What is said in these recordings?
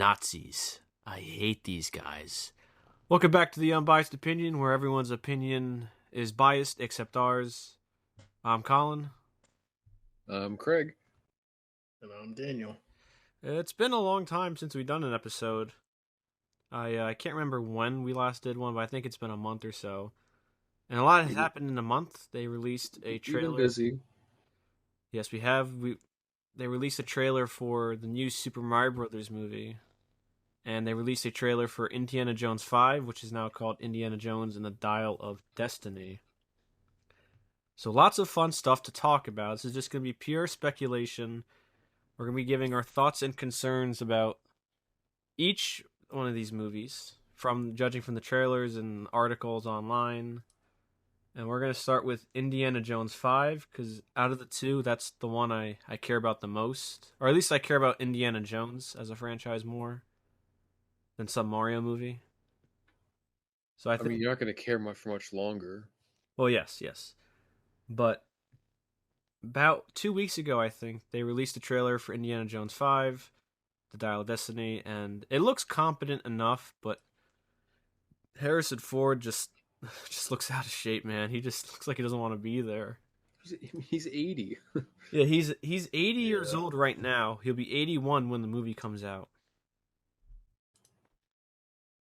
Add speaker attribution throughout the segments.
Speaker 1: Nazis. I hate these guys. Welcome back to the Unbiased Opinion, where everyone's opinion is biased except ours. I'm Colin.
Speaker 2: I'm Craig.
Speaker 3: And I'm Daniel.
Speaker 1: It's been a long time since we've done an episode. I can't remember when we last did one, but I think it's been a month or so. And a lot has happened in a month. They released a trailer.
Speaker 2: We've been busy.
Speaker 1: Yes, we have. They released a trailer for the new Super Mario Brothers movie. And they released a trailer for Indiana Jones 5, which is now called Indiana Jones and the Dial of Destiny. So lots of fun stuff to talk about. This is just going to be pure speculation. We're going to be giving our thoughts and concerns about each one of these movies, from judging from the trailers and articles online. And we're going to start with Indiana Jones 5, because out of the two, that's the one I care about the most. Or at least I care about Indiana Jones as a franchise more than some Mario movie. So I think
Speaker 2: you're not going to care much for much longer.
Speaker 1: Well, yes. But about 2 weeks ago, I think, they released a trailer for Indiana Jones 5, The Dial of Destiny, and it looks competent enough, but Harrison Ford just looks out of shape, man. He just looks like he doesn't want to be there.
Speaker 2: He's 80.
Speaker 1: Yeah, he's 80 years old right now. He'll be 81 when the movie comes out.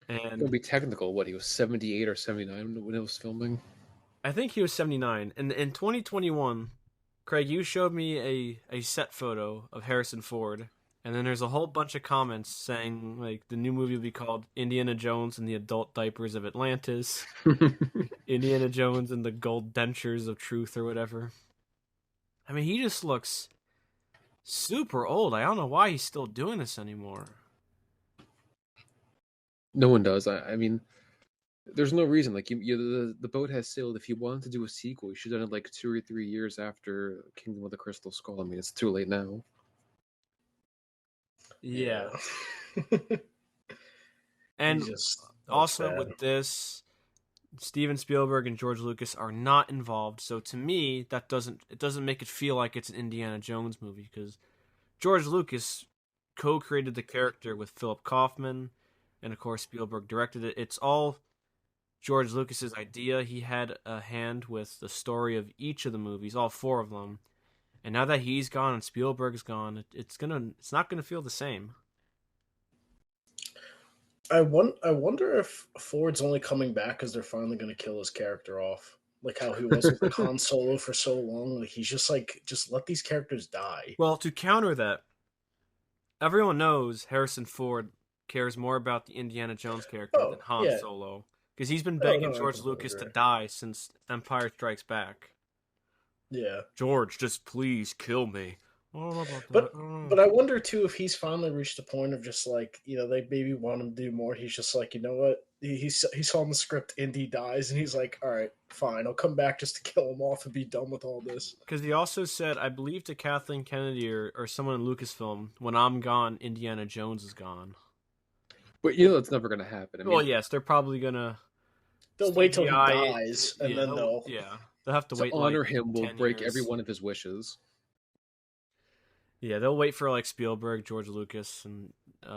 Speaker 1: And
Speaker 2: It'll be technical. What, he was 78 or 79 when it was filming?
Speaker 1: I think he was 79. And in 2021, Craig, you showed me a set photo of Harrison Ford, and then there's a whole bunch of comments saying, like, the new movie will be called Indiana Jones and the Adult Diapers of Atlantis, Indiana Jones and the Gold Dentures of Truth, or whatever. I mean, he just looks super old. I don't know why he's still doing this anymore.
Speaker 2: No one does. I mean, there's no reason. Like, the boat has sailed. If you wanted to do a sequel, you should have done it like 2 or 3 years after Kingdom of the Crystal Skull. I mean, it's too late now.
Speaker 1: Yeah.
Speaker 3: Yeah.
Speaker 1: And also
Speaker 3: bad.
Speaker 1: with this, Steven Spielberg and George Lucas are not involved. So to me, it doesn't make it feel like it's an Indiana Jones movie, because George Lucas co-created the character with Philip Kaufman, and of course Spielberg directed it. It's all George Lucas's idea. He had a hand with the story of each of the movies, all 4 of them. And now that he's gone and Spielberg's gone, it's not gonna feel the same.
Speaker 3: I wonder if Ford's only coming back because they're finally going to kill his character off, like how he was with Han Solo for so long. Like he's just let these characters die.
Speaker 1: Well, to counter that, everyone knows Harrison Ford cares more about the Indiana Jones character than Han Solo, because he's been begging George Lucas to die since Empire Strikes Back.
Speaker 3: Yeah.
Speaker 1: George, just please kill me. I don't know about that.
Speaker 3: But I wonder too if he's finally reached the point of just like, they maybe want him to do more. He's just like, you know what? He saw in the script Indy dies, and he's like, all right, fine, I'll come back just to kill him off and be done with all this.
Speaker 1: Because he also said, I believe to Kathleen Kennedy or someone in Lucasfilm, when I'm gone, Indiana Jones is gone.
Speaker 2: But that's never going to happen. I mean,
Speaker 1: well, yes, they're probably gonna.
Speaker 3: They'll wait till he dies, and then they'll
Speaker 1: have to wait.
Speaker 2: Honor him will break
Speaker 1: years.
Speaker 2: every one of his wishes.
Speaker 1: Yeah, they'll wait for like Spielberg, George Lucas, and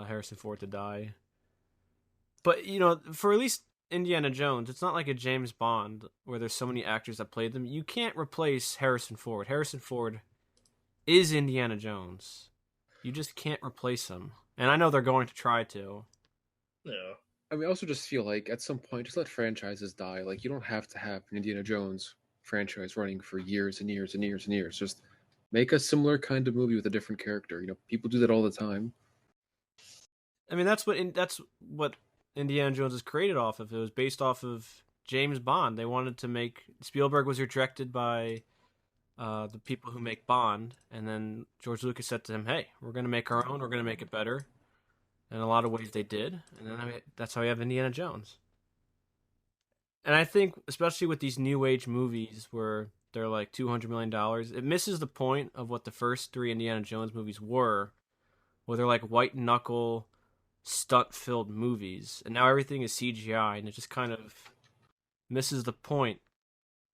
Speaker 1: Harrison Ford to die. But for at least Indiana Jones, it's not like a James Bond where there's so many actors that played them. You can't replace Harrison Ford. Harrison Ford is Indiana Jones. You just can't replace him. And I know they're going to try to.
Speaker 3: Yeah.
Speaker 2: I also just feel like at some point, just let franchises die. Like, you don't have to have an Indiana Jones franchise running for years and years and years and years. Just make a similar kind of movie with a different character. People do that all the time.
Speaker 1: I mean, that's what Indiana Jones is created off of. It was based off of James Bond. They wanted to make... Spielberg was directed by the people who make Bond, and then George Lucas said to him, hey, we're going to make our own, we're going to make it better. In a lot of ways they did, and then that's how we have Indiana Jones. And I think, especially with these new age movies where they're like $200 million, it misses the point of what the first 3 Indiana Jones movies were, where they're like white-knuckle, stunt-filled movies, and now everything is CGI, and it just kind of misses the point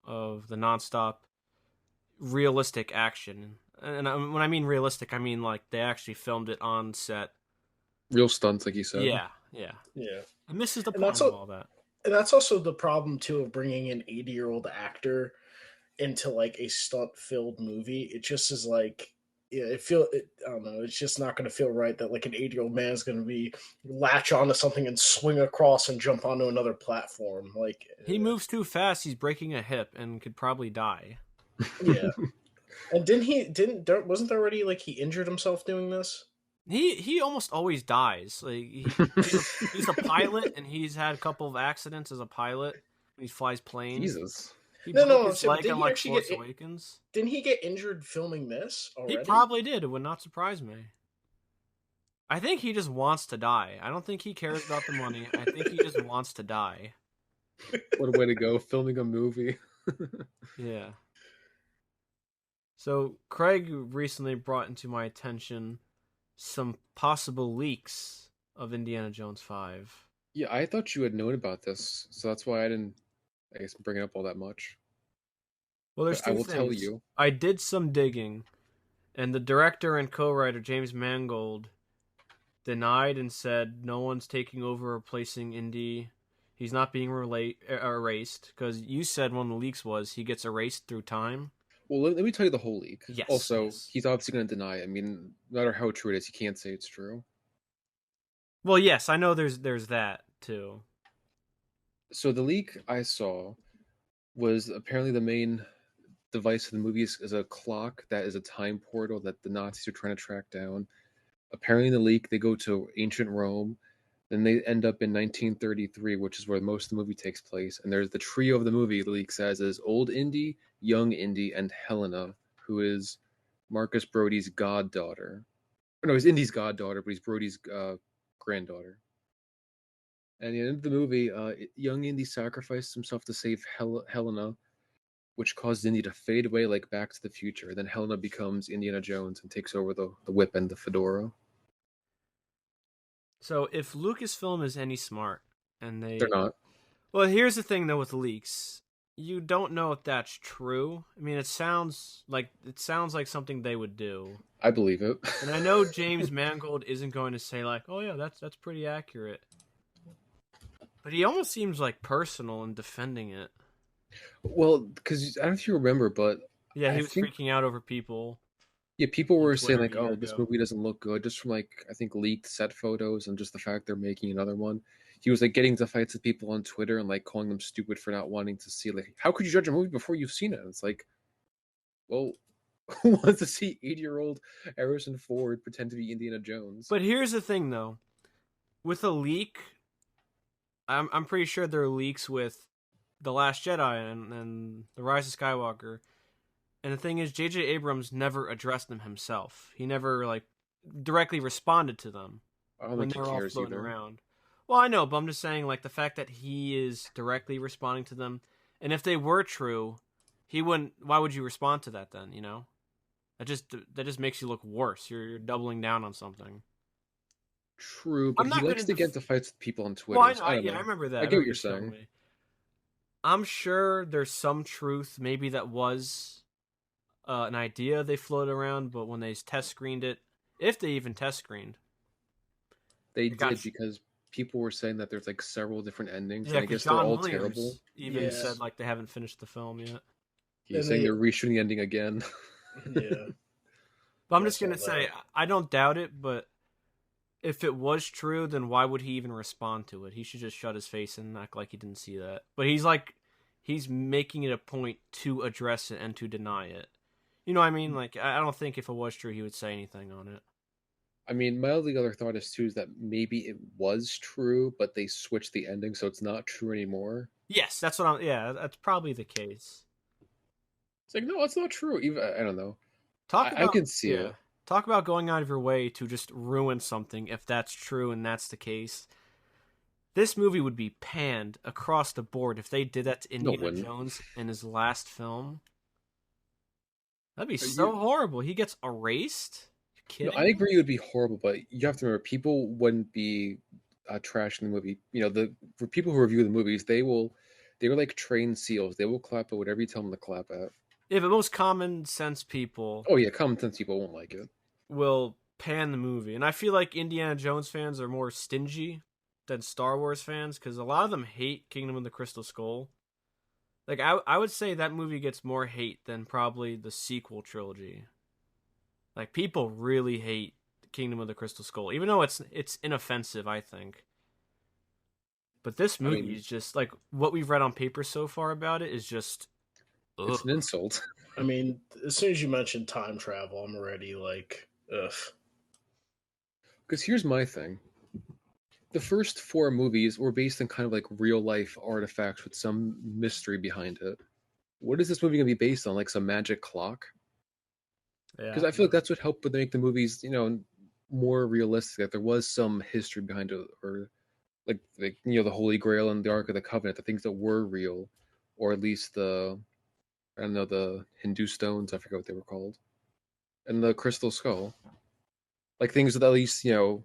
Speaker 1: of the nonstop realistic action. And when I mean realistic, I mean like they actually filmed it on set
Speaker 2: Real stunts, like you said.
Speaker 1: Yeah.
Speaker 3: Yeah,
Speaker 1: And this is the
Speaker 3: and
Speaker 1: point of all that.
Speaker 3: that's also the problem too of bringing an 80-year-old actor into like a stunt-filled movie. It just is like, yeah, I don't know. It's just not going to feel right that like an 80-year-old man is going to be latch onto something and swing across and jump onto another platform. Like,
Speaker 1: He moves too fast. He's breaking a hip and could probably die.
Speaker 3: yeah. And wasn't there already like he injured himself doing this?
Speaker 1: He almost always dies. Like he's a pilot, and he's had a couple of accidents as a pilot when he flies planes.
Speaker 2: Jesus.
Speaker 1: He
Speaker 3: No,
Speaker 1: broke
Speaker 3: no. I'm
Speaker 1: his
Speaker 3: saying, but
Speaker 1: leg
Speaker 3: did
Speaker 1: on
Speaker 3: he
Speaker 1: like
Speaker 3: actually
Speaker 1: Force
Speaker 3: get?
Speaker 1: Awakens.
Speaker 3: Didn't he get injured filming this
Speaker 1: He
Speaker 3: already?
Speaker 1: probably did. It would not surprise me. I think he just wants to die. I don't think he cares about the money. I think he just wants to die.
Speaker 2: What a way to go, filming a movie.
Speaker 1: Yeah. So Craig recently brought into my attention some possible leaks of Indiana Jones 5.
Speaker 2: Yeah, I thought you had known about this, so that's why I didn't, I guess, bring it up all that much.
Speaker 1: Well, there's
Speaker 2: But I
Speaker 1: two
Speaker 2: will tell
Speaker 1: things.
Speaker 2: you.
Speaker 1: I did some digging, and the director and co-writer James Mangold denied and said no one's taking over replacing Indy. He's not being erased, because you said one of the leaks was he gets erased through time.
Speaker 2: Well, let me tell you the whole leak.
Speaker 1: Yes.
Speaker 2: Also,
Speaker 1: yes.
Speaker 2: he's obviously going to deny it. I mean, no matter how true it is, he can't say it's true.
Speaker 1: Well, yes, I know there's that too.
Speaker 2: So the leak I saw was apparently the main device of the movie is a clock that is a time portal that the Nazis are trying to track down. Apparently, in the leak, they go to ancient Rome. Then they end up in 1933, which is where most of the movie takes place. And there's the trio of the movie, the leak says, is Old Indy, Young Indy, and Helena, who is Marcus Brody's goddaughter. No, he's Indy's goddaughter, but he's Brody's granddaughter. And at the end of the movie, young Indy sacrificed himself to save Helena, which caused Indy to fade away like Back to the Future. Then Helena becomes Indiana Jones and takes over the whip and the fedora.
Speaker 1: So if Lucasfilm is any smart, and
Speaker 2: They're not.
Speaker 1: Well, here's the thing though with leaks. You don't know if that's true. I mean, it sounds like something they would do.
Speaker 2: I believe it.
Speaker 1: And I know James Mangold isn't going to say like, "Oh yeah, that's pretty accurate." But he almost seems like personal in defending it.
Speaker 2: Well, because I don't know if you remember, but
Speaker 1: Yeah, he
Speaker 2: I
Speaker 1: was
Speaker 2: think,
Speaker 1: freaking out over people.
Speaker 2: yeah, people
Speaker 1: on
Speaker 2: were saying
Speaker 1: Twitter
Speaker 2: like,
Speaker 1: a year
Speaker 2: "Oh, this
Speaker 1: ago.
Speaker 2: movie doesn't look good," just from like I think leaked set photos and just the fact they're making another one. He was like getting into fights with people on Twitter and like calling them stupid for not wanting to see like, how could you judge a movie before you've seen it? And it's like, well, who wants to see 80-year-old Harrison Ford pretend to be Indiana Jones?
Speaker 1: But here's the thing though, with a leak, I'm pretty sure there are leaks with The Last Jedi and The Rise of Skywalker. And the thing is, J.J. Abrams never addressed them himself. He never like directly responded to them
Speaker 2: I don't
Speaker 1: when
Speaker 2: think
Speaker 1: they
Speaker 2: he
Speaker 1: were all
Speaker 2: cares
Speaker 1: floating
Speaker 2: either.
Speaker 1: around. Well, I know, but I'm just saying, like the fact that he is directly responding to them, and if they were true, he wouldn't. Why would you respond to that then? You know, that just makes you look worse. You're doubling down on something.
Speaker 2: True, but
Speaker 1: I'm
Speaker 2: he
Speaker 1: not going
Speaker 2: likes
Speaker 1: to.
Speaker 2: to get into fights with people on Twitter.
Speaker 1: Well, I
Speaker 2: So
Speaker 1: know.
Speaker 2: I don't
Speaker 1: Yeah, I
Speaker 2: know.
Speaker 1: remember that.
Speaker 2: I
Speaker 1: I
Speaker 2: get
Speaker 1: know
Speaker 2: what
Speaker 1: what
Speaker 2: you're
Speaker 1: you're showing
Speaker 2: saying.
Speaker 1: me. I'm sure there's some truth. Maybe that was an idea they floated around, but when they test screened it, if they even test screened,
Speaker 2: They
Speaker 1: it got
Speaker 2: did because people were saying that there's like several different endings,
Speaker 1: yeah,
Speaker 2: and I
Speaker 1: because
Speaker 2: guess they're
Speaker 1: John
Speaker 2: all terrible.
Speaker 1: Williams even
Speaker 3: Yeah,
Speaker 1: said like they haven't finished the film yet.
Speaker 2: He's
Speaker 3: and
Speaker 2: saying
Speaker 3: they
Speaker 2: they're reshooting the ending again.
Speaker 3: yeah.
Speaker 1: But I'm
Speaker 3: Yeah, I
Speaker 1: just
Speaker 3: saw
Speaker 1: gonna say
Speaker 3: that.
Speaker 1: I don't doubt it, but if it was true, then why would he even respond to it? He should just shut his face and act like he didn't see that. But he's making it a point to address it and to deny it. You know what I mean? Like I don't think if it was true he would say anything on it.
Speaker 2: I mean, my only other thought is too is that maybe it was true, but they switched the ending, so it's not true anymore.
Speaker 1: Yes, that's what I'm. Yeah, that's probably the case.
Speaker 2: It's like, no, it's not true. Even I don't know.
Speaker 1: Talk
Speaker 2: I
Speaker 1: about
Speaker 2: can see
Speaker 1: yeah.
Speaker 2: it.
Speaker 1: Talk about going out of your way to just ruin something if that's true and that's the case. This movie would be panned across the board if they did that to
Speaker 2: No, it
Speaker 1: Indiana
Speaker 2: wouldn't.
Speaker 1: Jones in his last film. That'd be
Speaker 2: Are
Speaker 1: so
Speaker 2: you?
Speaker 1: horrible. He gets erased? You
Speaker 2: No,
Speaker 1: kidding
Speaker 2: I
Speaker 1: me?
Speaker 2: agree it would be horrible, but you have to remember people wouldn't be trashing the movie. You know, the for people who review the movies, they're like trained seals. They will clap at whatever you tell them to clap at.
Speaker 1: Yeah, but most common sense people
Speaker 2: Oh yeah, common sense people won't like it.
Speaker 1: will pan the movie. And I feel like Indiana Jones fans are more stingy than Star Wars fans because a lot of them hate Kingdom of the Crystal Skull. Like I would say that movie gets more hate than probably the sequel trilogy. Like people really hate Kingdom of the Crystal Skull, even though it's inoffensive, I think. But this
Speaker 2: I
Speaker 1: movie
Speaker 2: mean,
Speaker 1: is just like what we've read on paper so far about it is just
Speaker 2: it's
Speaker 1: ugh.
Speaker 2: an insult.
Speaker 3: I mean, as soon as you mention time travel, I'm already like, ugh.
Speaker 2: Because here's my thing: the first four movies were based on kind of like real life artifacts with some mystery behind it. What is this movie gonna be based on? Like some magic clock? Because
Speaker 1: Yeah.
Speaker 2: I feel like that's what helped with make the movies, more realistic. That there was some history behind it, or like the Holy Grail and the Ark of the Covenant, the things that were real, or at least the I don't know the Hindu stones. I forget what they were called, and the Crystal Skull. Like things that at least you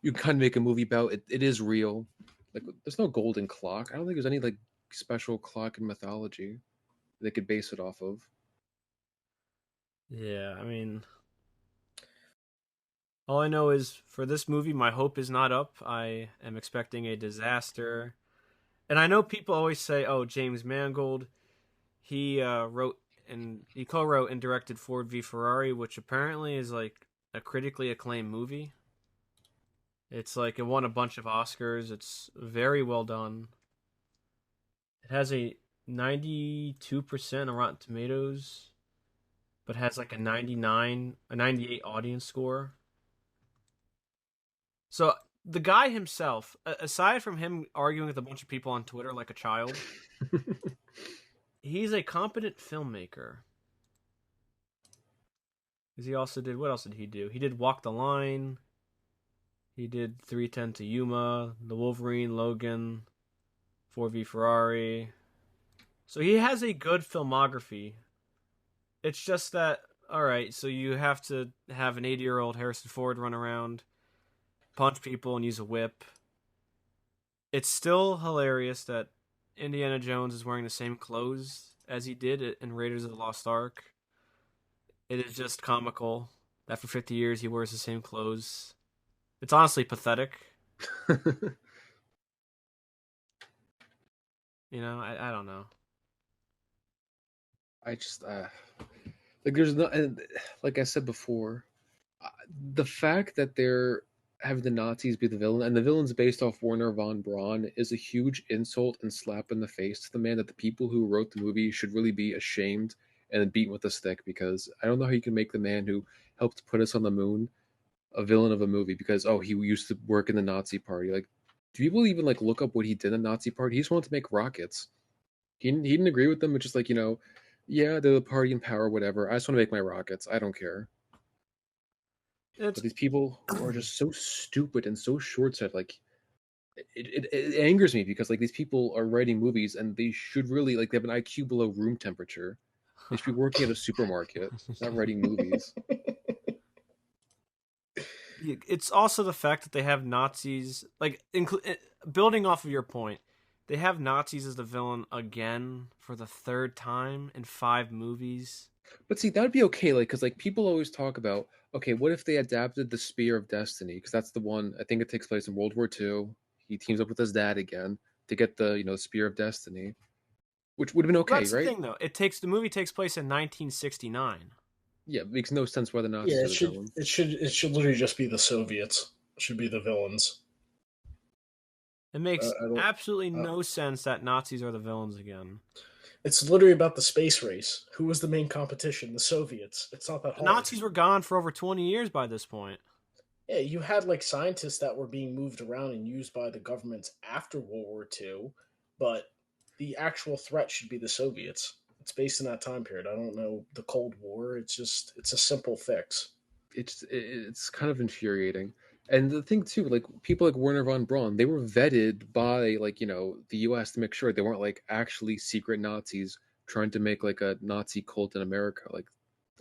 Speaker 2: can kind of make a movie about. It is real. Like there's no golden clock. I don't think there's any like special clock in mythology they could base it off of.
Speaker 1: Yeah, I mean, all I know is for this movie, my hope is not up. I am expecting a disaster. And I know people always say, "Oh, James Mangold, he wrote and he co-wrote and directed Ford v Ferrari, which apparently is like a critically acclaimed movie. It's like it won a bunch of Oscars. It's very well done. It has a 92% on Rotten Tomatoes, but has like a 98 audience score. So the guy himself, aside from him arguing with a bunch of people on Twitter like a child, he's a competent filmmaker. Because he also did, what else did he do? He did Walk the Line. He did 310 to Yuma, The Wolverine, Logan, 4v Ferrari. So he has a good filmography. It's just that, alright, so you have to have an 80-year-old Harrison Ford run around, punch people, and use a whip. It's still hilarious that Indiana Jones is wearing the same clothes as he did in Raiders of the Lost Ark. It is just comical that for 50 years he wears the same clothes. It's honestly pathetic. I don't know.
Speaker 2: I just like there's not like I said before, uh, the fact that they're having the Nazis be the villain and the villain's based off Werner von Braun is a huge insult and slap in the face to the man that the people who wrote the movie should really be ashamed and beaten with a stick because I don't know how you can make the man who helped put us on the moon a villain of a movie because he used to work in the Nazi party. Like, do people even like look up what he did in the Nazi party? He just wanted to make rockets. He didn't agree with them. It's just like yeah, they're the party in power, whatever. I just want to make my rockets. I don't care.
Speaker 1: It's
Speaker 2: But these people who are just so stupid and so short-sighted, like it angers me because like these people are writing movies and they should really like they have an IQ below room temperature. They should be working at a supermarket, not writing movies.
Speaker 1: it's also the fact that they have Nazis building off of your point. They have Nazis as the villain again for the third time in 5 movies.
Speaker 2: But see, that would be okay, like, because like people always talk about, okay, what if they adapted the Spear of Destiny? Because that's the one I think it takes place in World War II. He teams up with his dad again to get the Spear of Destiny, which would have been
Speaker 1: Well,
Speaker 2: okay,
Speaker 1: that's the
Speaker 2: right?
Speaker 1: thing, though. The movie takes place in 1969.
Speaker 2: Yeah, it makes no sense why the
Speaker 3: Yeah,
Speaker 2: Nazis are the villain.
Speaker 3: it should literally just be the Soviets. It should be the villains.
Speaker 1: It makes
Speaker 3: I don't.
Speaker 1: absolutely
Speaker 3: Uh,
Speaker 1: no sense that Nazis are the villains again.
Speaker 3: it's literally about the space race. Who was the main competition? The Soviets. It's not that
Speaker 1: The
Speaker 3: hard.
Speaker 1: Nazis were gone for over 20 years by this point.
Speaker 3: Yeah, you had like scientists that were being moved around and used by the governments after World War II, but the actual threat should be the Soviets. It's based in that time period. I don't know the Cold War. It's a simple fix.
Speaker 2: It's kind of infuriating. And the thing too, like people like Werner von Braun, they were vetted by like the U.S. to make sure they weren't like actually secret Nazis trying to make like a Nazi cult in America. Like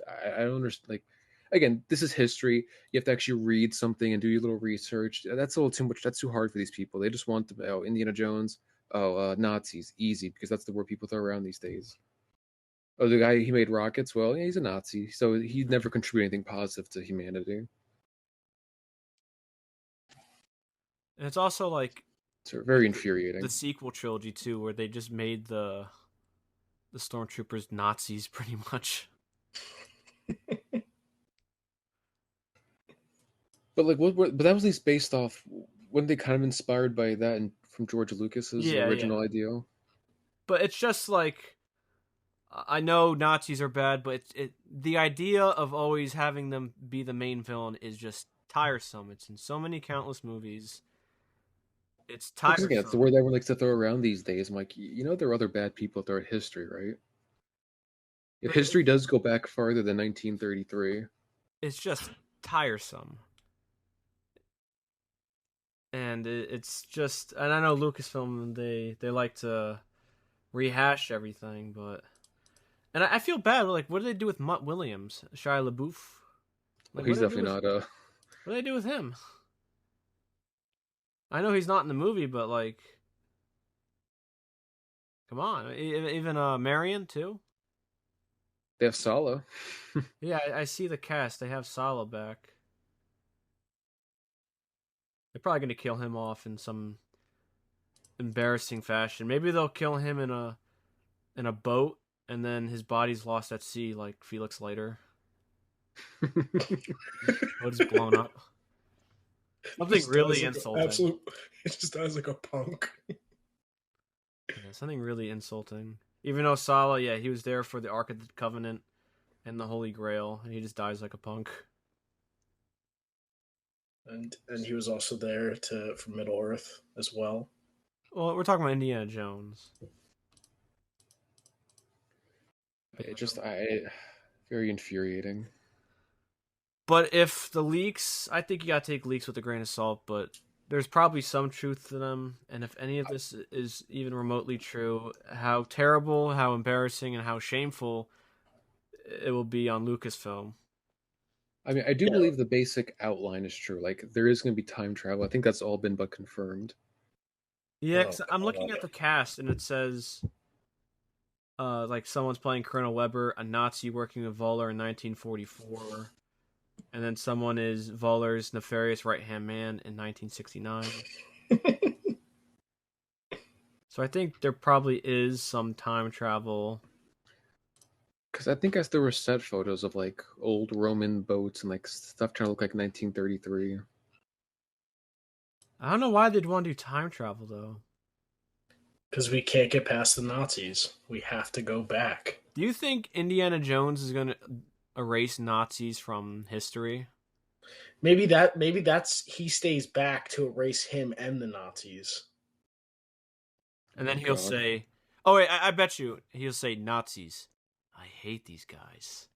Speaker 2: I don't understand. Like again, this is history. You have to actually read something and do your little research. That's a little too much. That's too hard for these people. They just want to Indiana Jones, Nazis, easy because that's the word people throw around these days. Oh, the guy he made rockets. Well, yeah, he's a Nazi, so he never contributed anything positive to humanity.
Speaker 1: And it's also like
Speaker 2: It's very infuriating.
Speaker 1: the sequel trilogy too, where they just made the stormtroopers Nazis pretty much.
Speaker 2: But like, But that was at least based off. Weren't they kind of inspired by that and from George Lucas's
Speaker 1: Yeah, yeah.
Speaker 2: original idea?
Speaker 1: But it's just like I know Nazis are bad, but the idea of always having them be the main villain is just tiresome. It's in so many countless movies. It's
Speaker 2: Because again, it's the
Speaker 1: tiresome.
Speaker 2: word everyone likes to throw around these days. I'm like, there are other bad people throughout history, right? If
Speaker 1: But
Speaker 2: history does go back farther than 1933.
Speaker 1: it's just tiresome. And it's just, and I know Lucasfilm, they like to rehash everything, but and I feel bad. Like, what do they do with Mutt Williams, Shia LaBeouf?
Speaker 2: Well,
Speaker 1: Like,
Speaker 2: he's definitely not a.
Speaker 1: what do they do with him? I know he's not in the movie, but like, come on, even Marion too.
Speaker 2: They have Sala.
Speaker 1: Yeah, I see the cast. They have Sala back. They're probably gonna kill him off in some embarrassing fashion. Maybe they'll kill him in a boat, and then his body's lost at sea, like Felix Leiter. Boat is blown up. Something really insulting.
Speaker 3: It just dies like a punk.
Speaker 1: Yeah, something really insulting. Even though Sala, yeah, he was there for the Ark of the Covenant and the Holy Grail, and he just dies like a punk.
Speaker 3: And he was also there for Middle Earth as well.
Speaker 1: Well, we're talking about Indiana Jones.
Speaker 2: Very infuriating.
Speaker 1: But if the leaks, I think you gotta take leaks with a grain of salt, but there's probably some truth to them, and if any of this is even remotely true, how terrible, how embarrassing, and how shameful it will be on Lucasfilm.
Speaker 2: I mean, I do believe the basic outline is true. Like, there is going to be time travel. I think that's all been but confirmed.
Speaker 1: Yeah, 'cause I'm looking at the cast, and it says, like someone's playing Colonel Weber, a Nazi working with Voller in 1944, and then someone is Voller's nefarious right-hand man in 1969. So I think there probably is some time travel.
Speaker 2: Because I think there were set photos of like old Roman boats and like stuff trying to look like 1933.
Speaker 1: I don't know why they'd want to do time travel though.
Speaker 3: Because we can't get past the Nazis. We have to go back.
Speaker 1: Do you think Indiana Jones is going to erase Nazis from history?
Speaker 3: Maybe that's he stays back to erase him and the Nazis.
Speaker 1: And then he'll say, "Oh wait, I bet you he'll say Nazis. I hate these guys."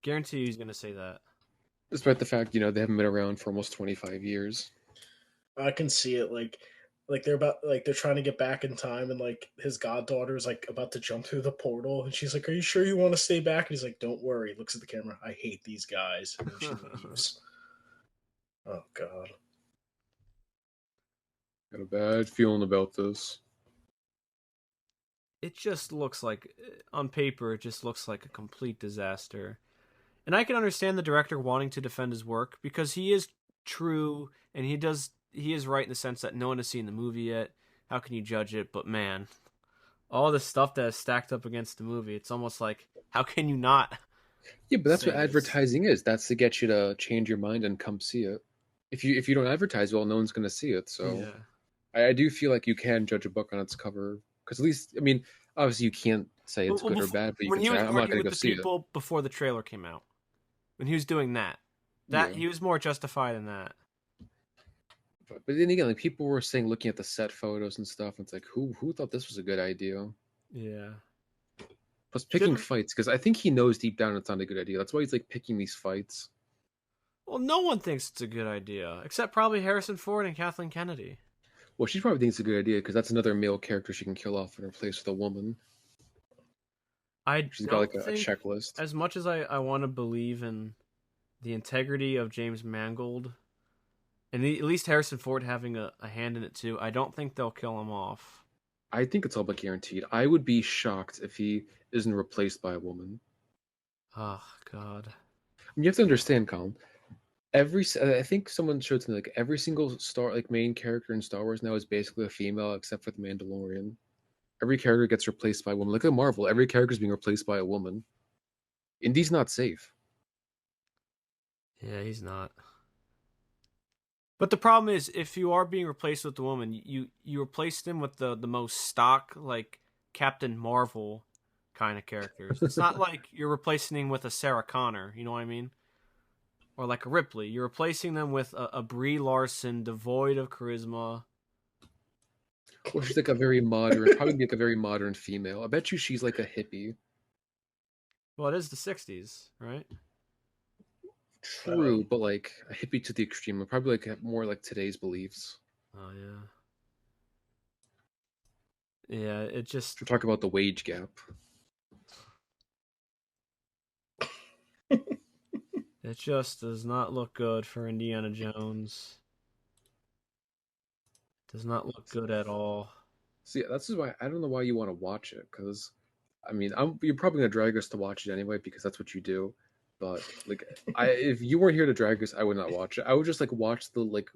Speaker 1: Guarantee you he's going to say that.
Speaker 2: Despite the fact, they haven't been around for almost 25 years.
Speaker 3: I can see it like they're trying to get back in time, and like his goddaughter is like about to jump through the portal, and she's like, "Are you sure you want to stay back?" And he's like, "Don't worry." Looks at the camera. I hate these guys, and she leaves. Oh God.
Speaker 2: Got a bad feeling about this.
Speaker 1: It just looks like, on paper, it just looks like a complete disaster. And I can understand the director wanting to defend his work because he is true and he is right in the sense that no one has seen the movie yet. How can you judge it? But man, all the stuff that is stacked up against the movie, it's almost like, how can you not?
Speaker 2: Yeah, but that's what advertising is. That's to get you to change your mind and come see it. If you don't advertise well, no one's going to see it. So yeah. I do feel like you can judge a book on its cover. Because at least, I mean, obviously you can't say it's good or bad, but you can say, I'm not going to go see it.
Speaker 1: Before the trailer came out, when he was doing that he was more justified in that.
Speaker 2: But then again, like people were saying, looking at the set photos and stuff, it's like, who thought this was a good idea?
Speaker 1: Yeah.
Speaker 2: Plus picking fights, because I think he knows deep down it's not a good idea. That's why he's like picking these fights.
Speaker 1: Well, no one thinks it's a good idea, except probably Harrison Ford and Kathleen Kennedy.
Speaker 2: Well, she probably thinks it's a good idea because that's another male character she can kill off and replace with a woman. She's got like a checklist.
Speaker 1: As much as I want to believe in the integrity of James Mangold, and at least Harrison Ford having a hand in it too, I don't think they'll kill him off.
Speaker 2: I think it's all but guaranteed. I would be shocked if he isn't replaced by a woman.
Speaker 1: Oh, God.
Speaker 2: I mean, you have to understand, Colin. I think someone showed something like every single main character in Star Wars now is basically a female except for the Mandalorian. Every character gets replaced by a woman. Look at Marvel. Every character is being replaced by a woman. Indy's not safe.
Speaker 1: Yeah, he's not. But the problem is, if you are being replaced with the woman, you replace them with the most stock, like Captain Marvel kind of characters. It's not like you're replacing them with a Sarah Connor. You know what I mean? Or like a Ripley. You're replacing them with a Brie Larson, devoid of charisma.
Speaker 2: Or she's like a very modern, probably like a very modern female. I bet you she's like a hippie.
Speaker 1: Well, it is the '60s, right?
Speaker 2: True, but like a hippie to the extreme. Probably like more like today's beliefs.
Speaker 1: Oh yeah, yeah. It just
Speaker 2: We're talking about the wage gap.
Speaker 1: it just does not look good for Indiana Jones. Does not look good at all.
Speaker 2: See, that's why I don't know why you want to watch it, because I mean, you're probably gonna drag us to watch it anyway because that's what you do. But like, if you weren't here to drag us, I would not watch it. I would just like watch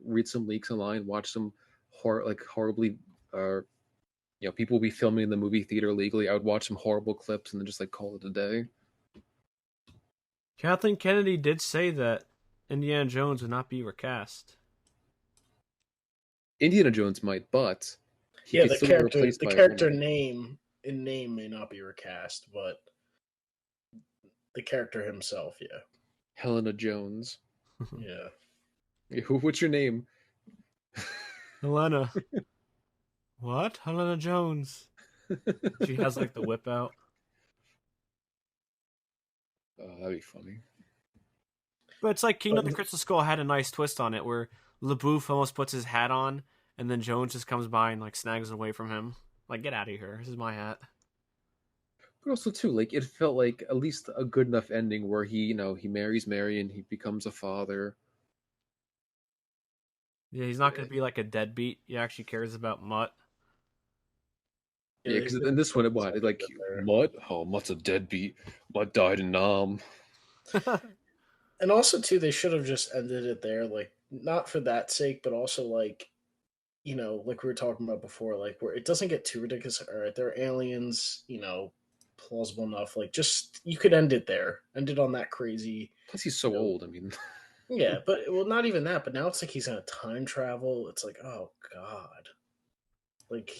Speaker 2: read some leaks online, watch some horribly, people will be filming in the movie theater legally. I would watch some horrible clips and then just like call it a day.
Speaker 1: Kathleen Kennedy did say that Indiana Jones would not be recast.
Speaker 2: Indiana Jones might, but he
Speaker 3: Yeah,
Speaker 2: could
Speaker 3: the
Speaker 2: still be
Speaker 3: character,
Speaker 2: replaced
Speaker 3: the
Speaker 2: by a
Speaker 3: character
Speaker 2: woman.
Speaker 3: name may not be recast, but the character himself, yeah,
Speaker 2: Helena Jones.
Speaker 3: yeah.
Speaker 2: What's your name?
Speaker 1: Helena. What? Helena Jones. She has like the whip out.
Speaker 2: Oh, that'd be funny.
Speaker 1: But it's like Kingdom of the Crystal Skull had a nice twist on it where LaBouffe almost puts his hat on and then Jones just comes by and like snags it away from him. Like, get out of here. This is my hat.
Speaker 2: But also too, like it felt like at least a good enough ending where he marries Mary and he becomes a father.
Speaker 1: Yeah, he's not going to be like a deadbeat. He actually cares about Mutt.
Speaker 3: Yeah,
Speaker 2: Yeah, because in this one, it's like Mutt. Oh, Mutt's a deadbeat. Mutt died in Nam.
Speaker 3: and also too, they should have just ended it there, like not for that sake, but also like like we were talking about before, like where it doesn't get too ridiculous. All right, they're aliens, plausible enough. Like just you could end it there, end it on that crazy.
Speaker 2: Plus, he's so old. I mean,
Speaker 3: Yeah, but well, not even that. But now it's like he's gonna time travel. It's like, oh god, like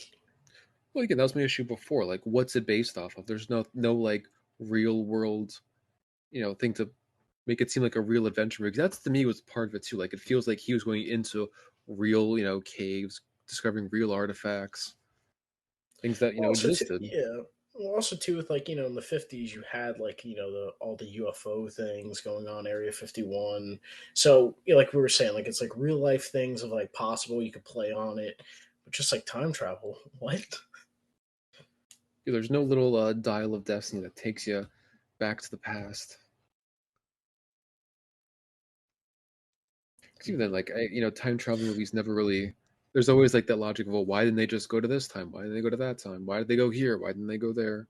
Speaker 2: well, again, that was my issue before. Like, what's it based off of? There's no like real world, thing to make it seem like a real adventure. Because that's to me was part of it too. Like, it feels like he was going into real, caves, discovering real artifacts, things that
Speaker 3: also too,
Speaker 2: existed.
Speaker 3: yeah. Well, also too with like in the 50s you had like all the UFO things going on, Area 51. So like we were saying, like it's like real life things of like possible you could play on it, but just like time travel, what?
Speaker 2: Yeah, there's no little dial of destiny that takes you back to the past. 'Cause even then, like time travel movies never really. There's always like that logic of, well, why didn't they just go to this time? Why didn't they go to that time? Why did they go here? Why didn't they go there?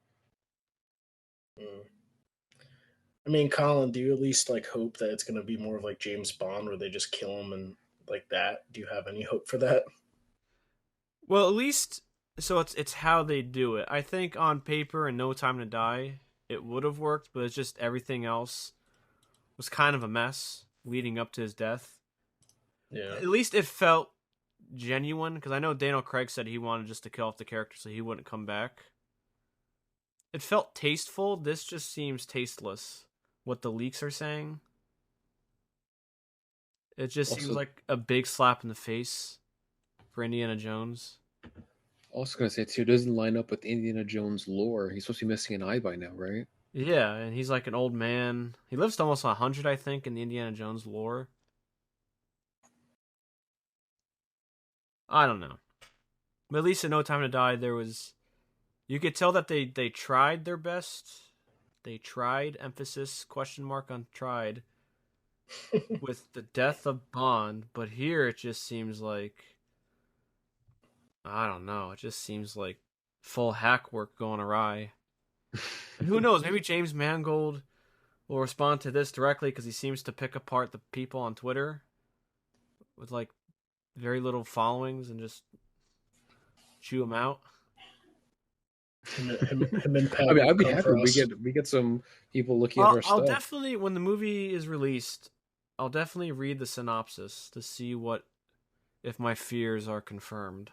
Speaker 3: Mm. I mean, Colin, do you at least like hope that it's going to be more of like James Bond where they just kill him and like that? Do you have any hope for that?
Speaker 1: Well, at least so it's how they do it. I think on paper and No Time to Die, it would have worked, but it's just everything else was kind of a mess leading up to his death.
Speaker 3: Yeah.
Speaker 1: At least it felt genuine because I know Daniel Craig said he wanted just to kill off the character so he wouldn't come back. It felt tasteful. This just seems tasteless. What the leaks are saying, it just seems
Speaker 2: Also,
Speaker 1: like a big slap in the face for Indiana Jones.
Speaker 2: also gonna say too, it doesn't line up with Indiana Jones lore. He's supposed to be missing an eye by now, right?
Speaker 1: Yeah, and he's like an old man. He lives to almost 100, I think, in the Indiana Jones lore. I don't know. But at least in No Time to Die, there was. You could tell that they tried their best. They tried, emphasis, question mark on tried, with the death of Bond. But here it just seems like. I don't know. It just seems like full hack work going awry. And who knows? Maybe James Mangold will respond to this directly because he seems to pick apart the people on Twitter with like very little followings and just chew them out.
Speaker 3: Him and
Speaker 2: I
Speaker 3: Pat
Speaker 2: mean,
Speaker 3: will
Speaker 2: I'd be
Speaker 3: come
Speaker 2: happy
Speaker 3: for
Speaker 2: we
Speaker 3: us.
Speaker 2: get some people looking at our
Speaker 1: I'll
Speaker 2: stuff.
Speaker 1: definitely, when the movie is released, I'll definitely read the synopsis to see if my fears are confirmed.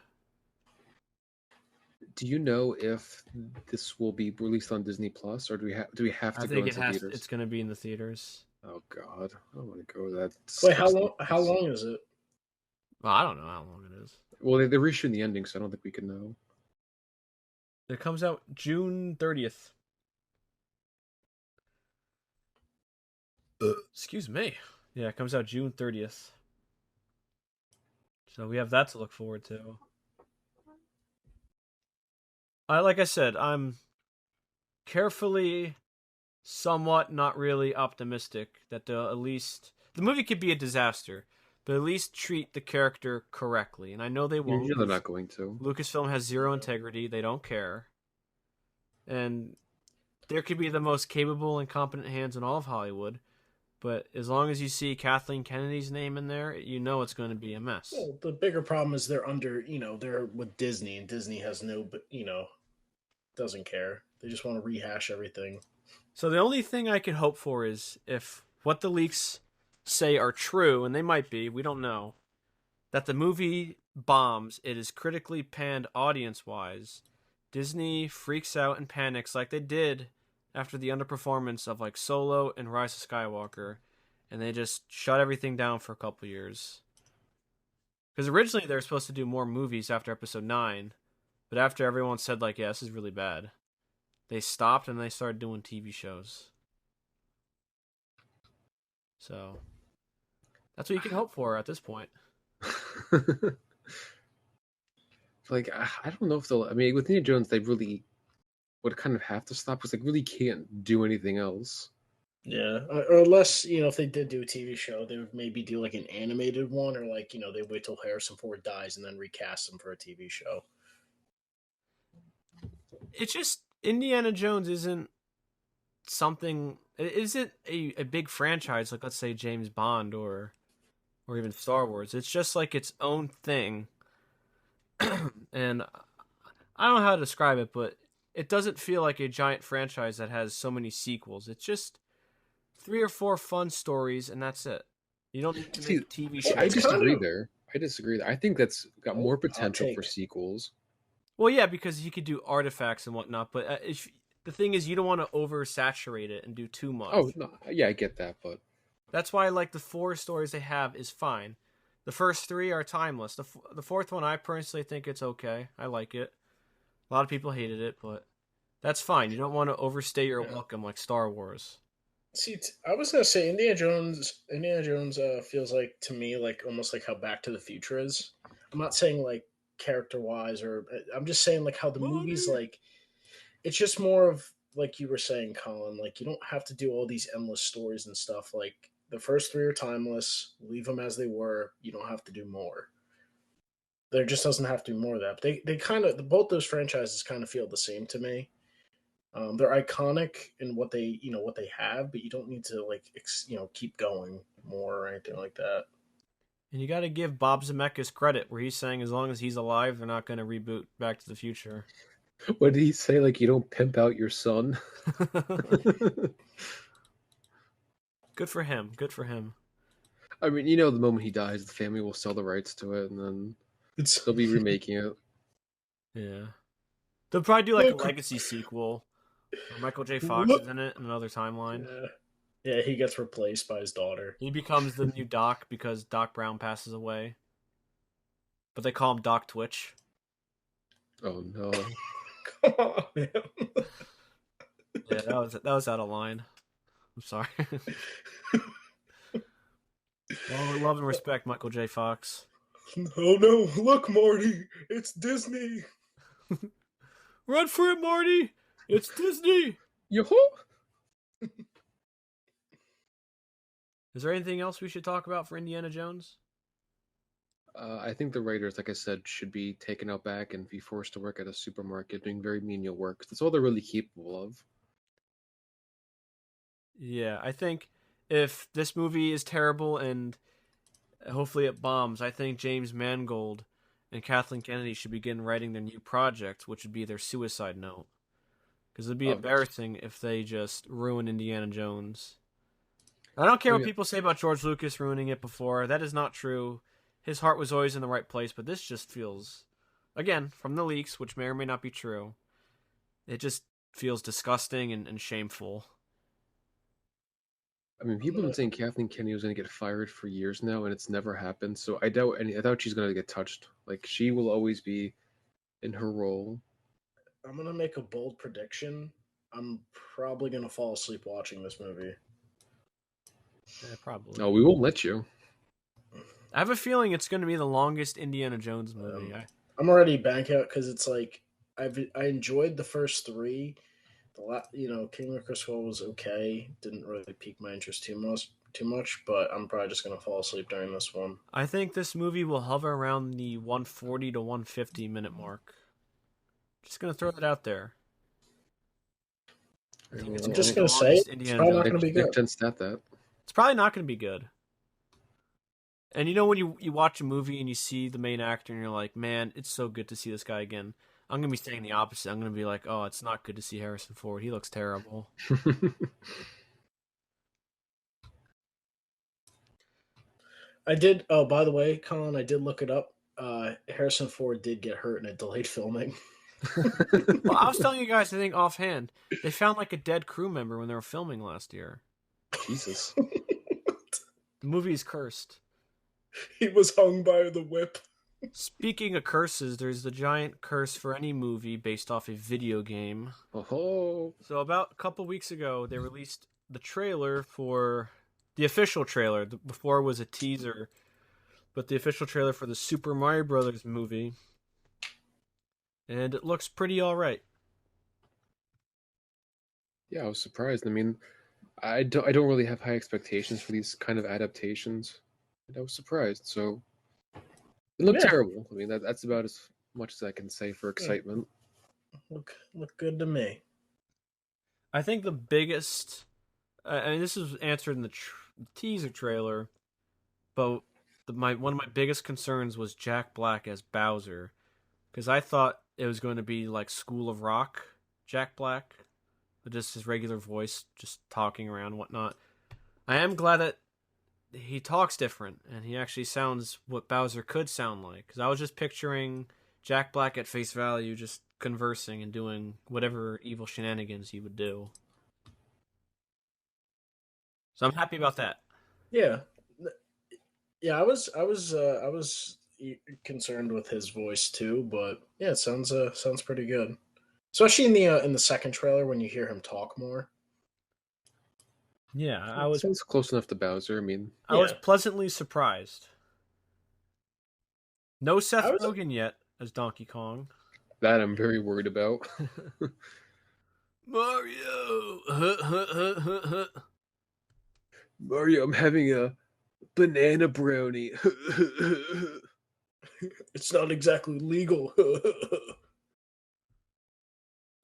Speaker 2: Do you know if this will be released on Disney Plus, or do we have
Speaker 1: I
Speaker 2: to go
Speaker 1: think
Speaker 2: into theaters?
Speaker 1: it's going to be in the theaters.
Speaker 2: Oh God, I don't want to go to that.
Speaker 3: Wait,
Speaker 2: Disgusting
Speaker 3: how
Speaker 2: place.
Speaker 3: long is it?
Speaker 1: Well, I don't know how long it is.
Speaker 2: Well, they're reshooting the ending, so I don't think we can know.
Speaker 1: It comes out June 30th. Excuse me. Yeah, it comes out June 30th. So we have that to look forward to. Like I said, I'm carefully, somewhat, not really optimistic that at least the movie could be a disaster, but at least treat the character correctly. And I know they won't.
Speaker 2: You're not going to.
Speaker 1: Lucasfilm has zero integrity. They don't care. And there could be the most capable and competent hands in all of Hollywood, but as long as you see Kathleen Kennedy's name in there, you know it's going to be a mess.
Speaker 3: Well, the bigger problem is they're under, they're with Disney, and Disney has no, doesn't care. They just want to rehash everything.
Speaker 1: So the only thing I can hope for is if what the leaks say are true, and they might be, we don't know, that the movie bombs, it is critically panned audience-wise, Disney freaks out and panics like they did after the underperformance of like Solo and Rise of Skywalker, and they just shut everything down for a couple years. Because originally they were supposed to do more movies after Episode 9, but after everyone said like, yeah, this is really bad, they stopped and they started doing TV shows. So that's what you can hope for at this point.
Speaker 2: Like, I don't know if they'll. I mean, with Indiana Jones, they really would kind of have to stop because they really can't do anything else.
Speaker 3: Yeah, or unless if they did do a TV show, they would maybe do like an animated one, or like they wait till Harrison Ford dies and then recast him for a TV show.
Speaker 1: It's just Indiana Jones isn't something. It isn't a big franchise like, let's say, James Bond or even Star Wars. It's just like its own thing. And I don't know how to describe it, but it doesn't feel like a giant franchise that has so many sequels. It's just 3 or 4 fun stories, and that's it. You don't need to make TV shows.
Speaker 2: I disagree there. I think that's got more potential for
Speaker 3: take.
Speaker 2: sequels.
Speaker 1: Well, yeah, because you could do artifacts and whatnot, but if the thing is, you don't want to oversaturate it and do too much.
Speaker 2: Oh, no, yeah, I get that, but
Speaker 1: that's why like the 4 stories they have is fine. The first 3 are timeless. The fourth one, I personally think it's okay. I like it. A lot of people hated it, but that's fine. You don't want to overstay your welcome like Star Wars.
Speaker 3: See, I was gonna say Indiana Jones. Indiana Jones feels like to me like almost like how Back to the Future is. I'm not saying like character wise, or I'm just saying like how the movies like. It's just more of like you were saying, Colin. Like you don't have to do all these endless stories and stuff. Like the first 3 are timeless. Leave them as they were. You don't have to do more. There just doesn't have to be more of that. But they kind of both those franchises kind of feel the same to me. They're iconic in what they what they have, but you don't need to like keep going more or anything like that.
Speaker 1: And you got to give Bob Zemeckis credit, where he's saying as long as he's alive, they're not going to reboot Back to the Future.
Speaker 2: What did he say? Like, you don't pimp out your son?
Speaker 1: Good for him. Good for him.
Speaker 2: I mean, the moment he dies, the family will sell the rights to it, and then they'll be remaking it.
Speaker 1: Yeah. They'll probably do like a legacy sequel. Where Michael J. Fox is in it in another timeline.
Speaker 3: Yeah, he gets replaced by his daughter.
Speaker 1: He becomes the new Doc because Doc Brown passes away. But they call him Doc Twitch.
Speaker 2: Oh no.
Speaker 3: Come on, man.
Speaker 1: Yeah, that was out of line. I'm sorry. Well, love and respect, Michael J. Fox.
Speaker 3: Oh no, look, Marty, it's Disney.
Speaker 1: Run for it, Marty! It's Disney!
Speaker 2: Yo-ho!
Speaker 1: Is there anything else we should talk about for Indiana Jones?
Speaker 2: I think the writers, like I said, should be taken out back and be forced to work at a supermarket doing very menial work. That's all they're really capable of.
Speaker 1: Yeah, I think if this movie is terrible and hopefully it bombs, I think James Mangold and Kathleen Kennedy should begin writing their new project, which would be their suicide note. Because it'd be
Speaker 2: Oh,
Speaker 1: embarrassing if they just ruin Indiana Jones. I don't care
Speaker 2: oh
Speaker 1: what
Speaker 2: yeah.
Speaker 1: people say about George Lucas ruining it before. That is not true. His heart was always in the right place, but this just feels, again, from the leaks, which may or may not be true, it just feels disgusting and shameful.
Speaker 2: I mean,
Speaker 3: I'm
Speaker 2: people have been
Speaker 3: gonna
Speaker 2: saying Kathleen Kennedy was going to get fired for years now, and it's never happened. So I doubt any. I doubt she's going to get touched. Like she will always be in her role.
Speaker 3: I'm gonna make a bold prediction. I'm probably gonna fall asleep watching this movie.
Speaker 1: Yeah, probably.
Speaker 2: No, we won't let you.
Speaker 1: I have a feeling it's going to be the longest Indiana Jones movie.
Speaker 3: Um, I'm already bank out because it's like I enjoyed the first three. Kingdom of Crystal was okay. Didn't really pique my interest too much. But I'm probably just gonna fall asleep during this one.
Speaker 1: I think this movie will hover around the 140 to 150 minute mark. Just going to throw that out there. I think it's
Speaker 3: I'm
Speaker 1: going to
Speaker 3: just
Speaker 1: be the
Speaker 3: gonna say
Speaker 1: longest
Speaker 3: it's
Speaker 1: Indiana
Speaker 3: probably not
Speaker 1: Jones.
Speaker 3: gonna be
Speaker 2: Nick
Speaker 3: good.
Speaker 2: Jen stat that.
Speaker 1: It's probably not going to be good. And you know when you watch a movie and you see the main actor and you're like, man, it's so good to see this guy again. I'm going to be saying the opposite. I'm going to be like, oh, it's not good to see Harrison Ford. He looks terrible.
Speaker 3: I did. Oh, by the way, Colin, I did look it up. Harrison Ford did get hurt in a delayed filming.
Speaker 1: Well, I was telling you guys, I think offhand, they found like a dead crew member when they were filming last year.
Speaker 2: Jesus.
Speaker 1: The movie is cursed.
Speaker 3: He was hung by the whip.
Speaker 1: Speaking of curses, there's the giant curse for any movie based off a video game.
Speaker 2: Oh.
Speaker 1: So about a couple weeks ago, they released the trailer for the official trailer. Before it was a teaser, but the official trailer for the Super Mario Brothers movie, and it looks pretty all right.
Speaker 2: Yeah, I was surprised. I mean, I don't really have high expectations for these kind of adaptations. And I was surprised. So it looked
Speaker 3: Yeah,
Speaker 2: terrible. I mean, that's about as much as I can say for excitement.
Speaker 3: look good to me.
Speaker 1: I think the biggest, I mean, this is answered in the teaser trailer, but one of my biggest concerns was Jack Black as Bowser, because I thought it was going to be like School of Rock Jack Black, with just his regular voice, just talking around and whatnot. I am glad that he talks different and he actually sounds what Bowser could sound like, because I was just picturing Jack Black at face value, just conversing and doing whatever evil shenanigans he would do. So I'm happy about that.
Speaker 3: Yeah, yeah. I was concerned with his voice too, but yeah, it sounds pretty good. Especially in the second trailer when you hear him talk more.
Speaker 1: Yeah,
Speaker 2: It sounds close enough to Bowser. I mean,
Speaker 1: I was
Speaker 3: Yeah,
Speaker 1: pleasantly surprised. No Seth
Speaker 3: I was.
Speaker 1: Rogen yet as Donkey Kong.
Speaker 2: that I'm very worried about.
Speaker 1: Mario.
Speaker 2: Mario, I'm having a banana brownie.
Speaker 3: It's not exactly legal.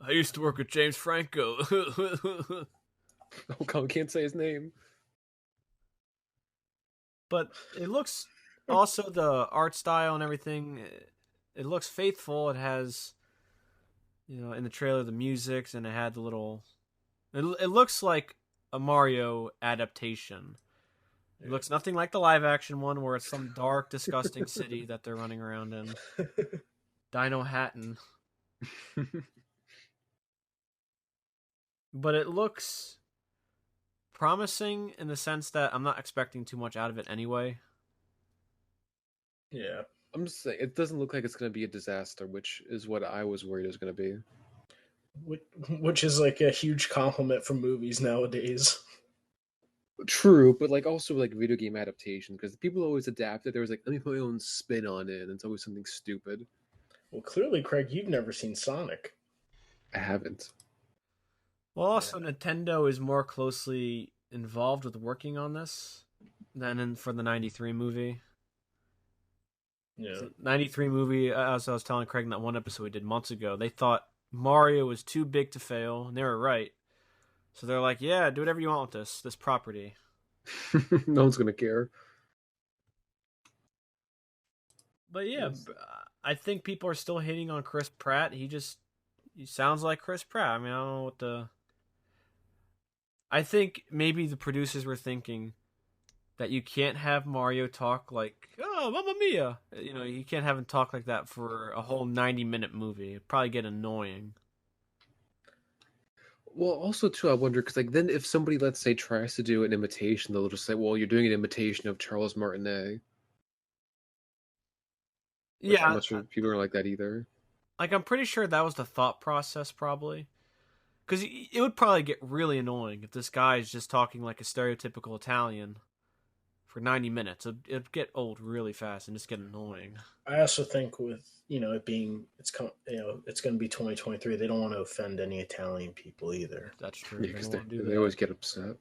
Speaker 1: I used to work with James Franco.
Speaker 2: Oh, God, I can't say his name.
Speaker 1: But it looks, also the art style and everything, it looks faithful. It has, in the trailer, the music, and it had the little, it looks like a Mario adaptation. It looks nothing like the live action one where it's some dark, disgusting city that they're running around in. Dino Hatton. But it looks promising in the sense that I'm not expecting too much out of it anyway.
Speaker 3: Yeah.
Speaker 2: I'm just saying, it doesn't look like it's going to be a disaster, which is what I was worried it was going to be.
Speaker 3: Which is like a huge compliment for movies nowadays.
Speaker 2: True, but like also like video game adaptation, because people always adapt it. There was like, let me put my own spin on it, and it's always something stupid.
Speaker 3: Well, clearly, Craig, you've never seen Sonic.
Speaker 2: I haven't.
Speaker 1: Well, also, Nintendo is more closely involved with working on this than for the 93 movie.
Speaker 3: Yeah.
Speaker 1: So, 93 movie, as I was telling Craig in that one episode we did months ago, they thought Mario was too big to fail, and they were right. So they're like, yeah, do whatever you want with this property.
Speaker 2: No one's gonna care.
Speaker 1: But yeah,
Speaker 2: Yes.
Speaker 1: I think people are still hating on Chris Pratt. He sounds like Chris Pratt. I mean, I don't know what the. I think maybe the producers were thinking that you can't have Mario talk like, "Oh, Mamma Mia." You know, you can't have him talk like that for a whole 90-minute movie. It'd probably get annoying.
Speaker 2: Well, also too, I wonder because like then if somebody, let's say, tries to do an imitation, they'll just say, "Well, you're doing an imitation of Charles Martinet," which I'm
Speaker 1: Yeah,
Speaker 2: not sure people are like that either.
Speaker 1: like I'm pretty sure that was the thought process, probably. Because it would probably get really annoying if this guy is just talking like a stereotypical Italian for 90 minutes. It'd get old really fast and just get annoying.
Speaker 3: I also think with it being it's going to be 2023. They don't want to offend any Italian people either.
Speaker 1: That's true.
Speaker 2: Yeah,
Speaker 1: They
Speaker 2: because
Speaker 1: don't
Speaker 2: they,
Speaker 1: want to do
Speaker 2: they
Speaker 1: that.
Speaker 2: always get upset.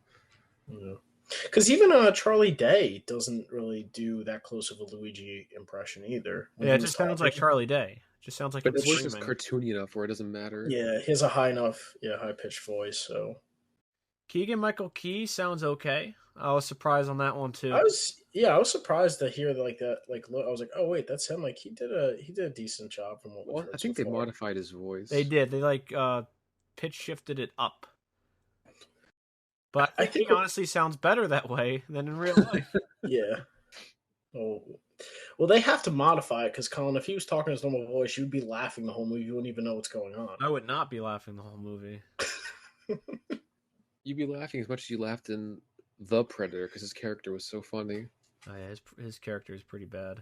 Speaker 3: Because even Charlie Day doesn't really do that close of a Luigi impression either. When
Speaker 1: Yeah,
Speaker 3: he
Speaker 1: it
Speaker 3: was
Speaker 1: just sounds like
Speaker 3: talking,
Speaker 1: Charlie Day. It just sounds like
Speaker 2: But
Speaker 1: him
Speaker 2: his voice is
Speaker 1: screaming.
Speaker 2: cartoony enough where it doesn't matter.
Speaker 3: yeah, he has a high pitched voice. So
Speaker 1: Keegan Michael Key sounds okay. I was surprised on that one too.
Speaker 3: I was surprised to hear like that. Like, look, I was like, oh wait, that's him. Like he did a decent job from what we've
Speaker 2: Well, I
Speaker 3: heard so
Speaker 2: think they
Speaker 3: far.
Speaker 2: modified his voice.
Speaker 1: They did. They like pitch shifted it up. But I
Speaker 3: I
Speaker 1: think he
Speaker 3: think,
Speaker 1: honestly sounds better that way than in real life.
Speaker 3: yeah. Oh, well, they have to modify it because Colin, if he was talking his normal voice, you'd be laughing the whole movie. You wouldn't even know what's going on.
Speaker 1: I would not be laughing the whole movie.
Speaker 2: You'd be laughing as much as you laughed in The Predator because his character was so funny.
Speaker 1: Oh, yeah, his character is pretty bad.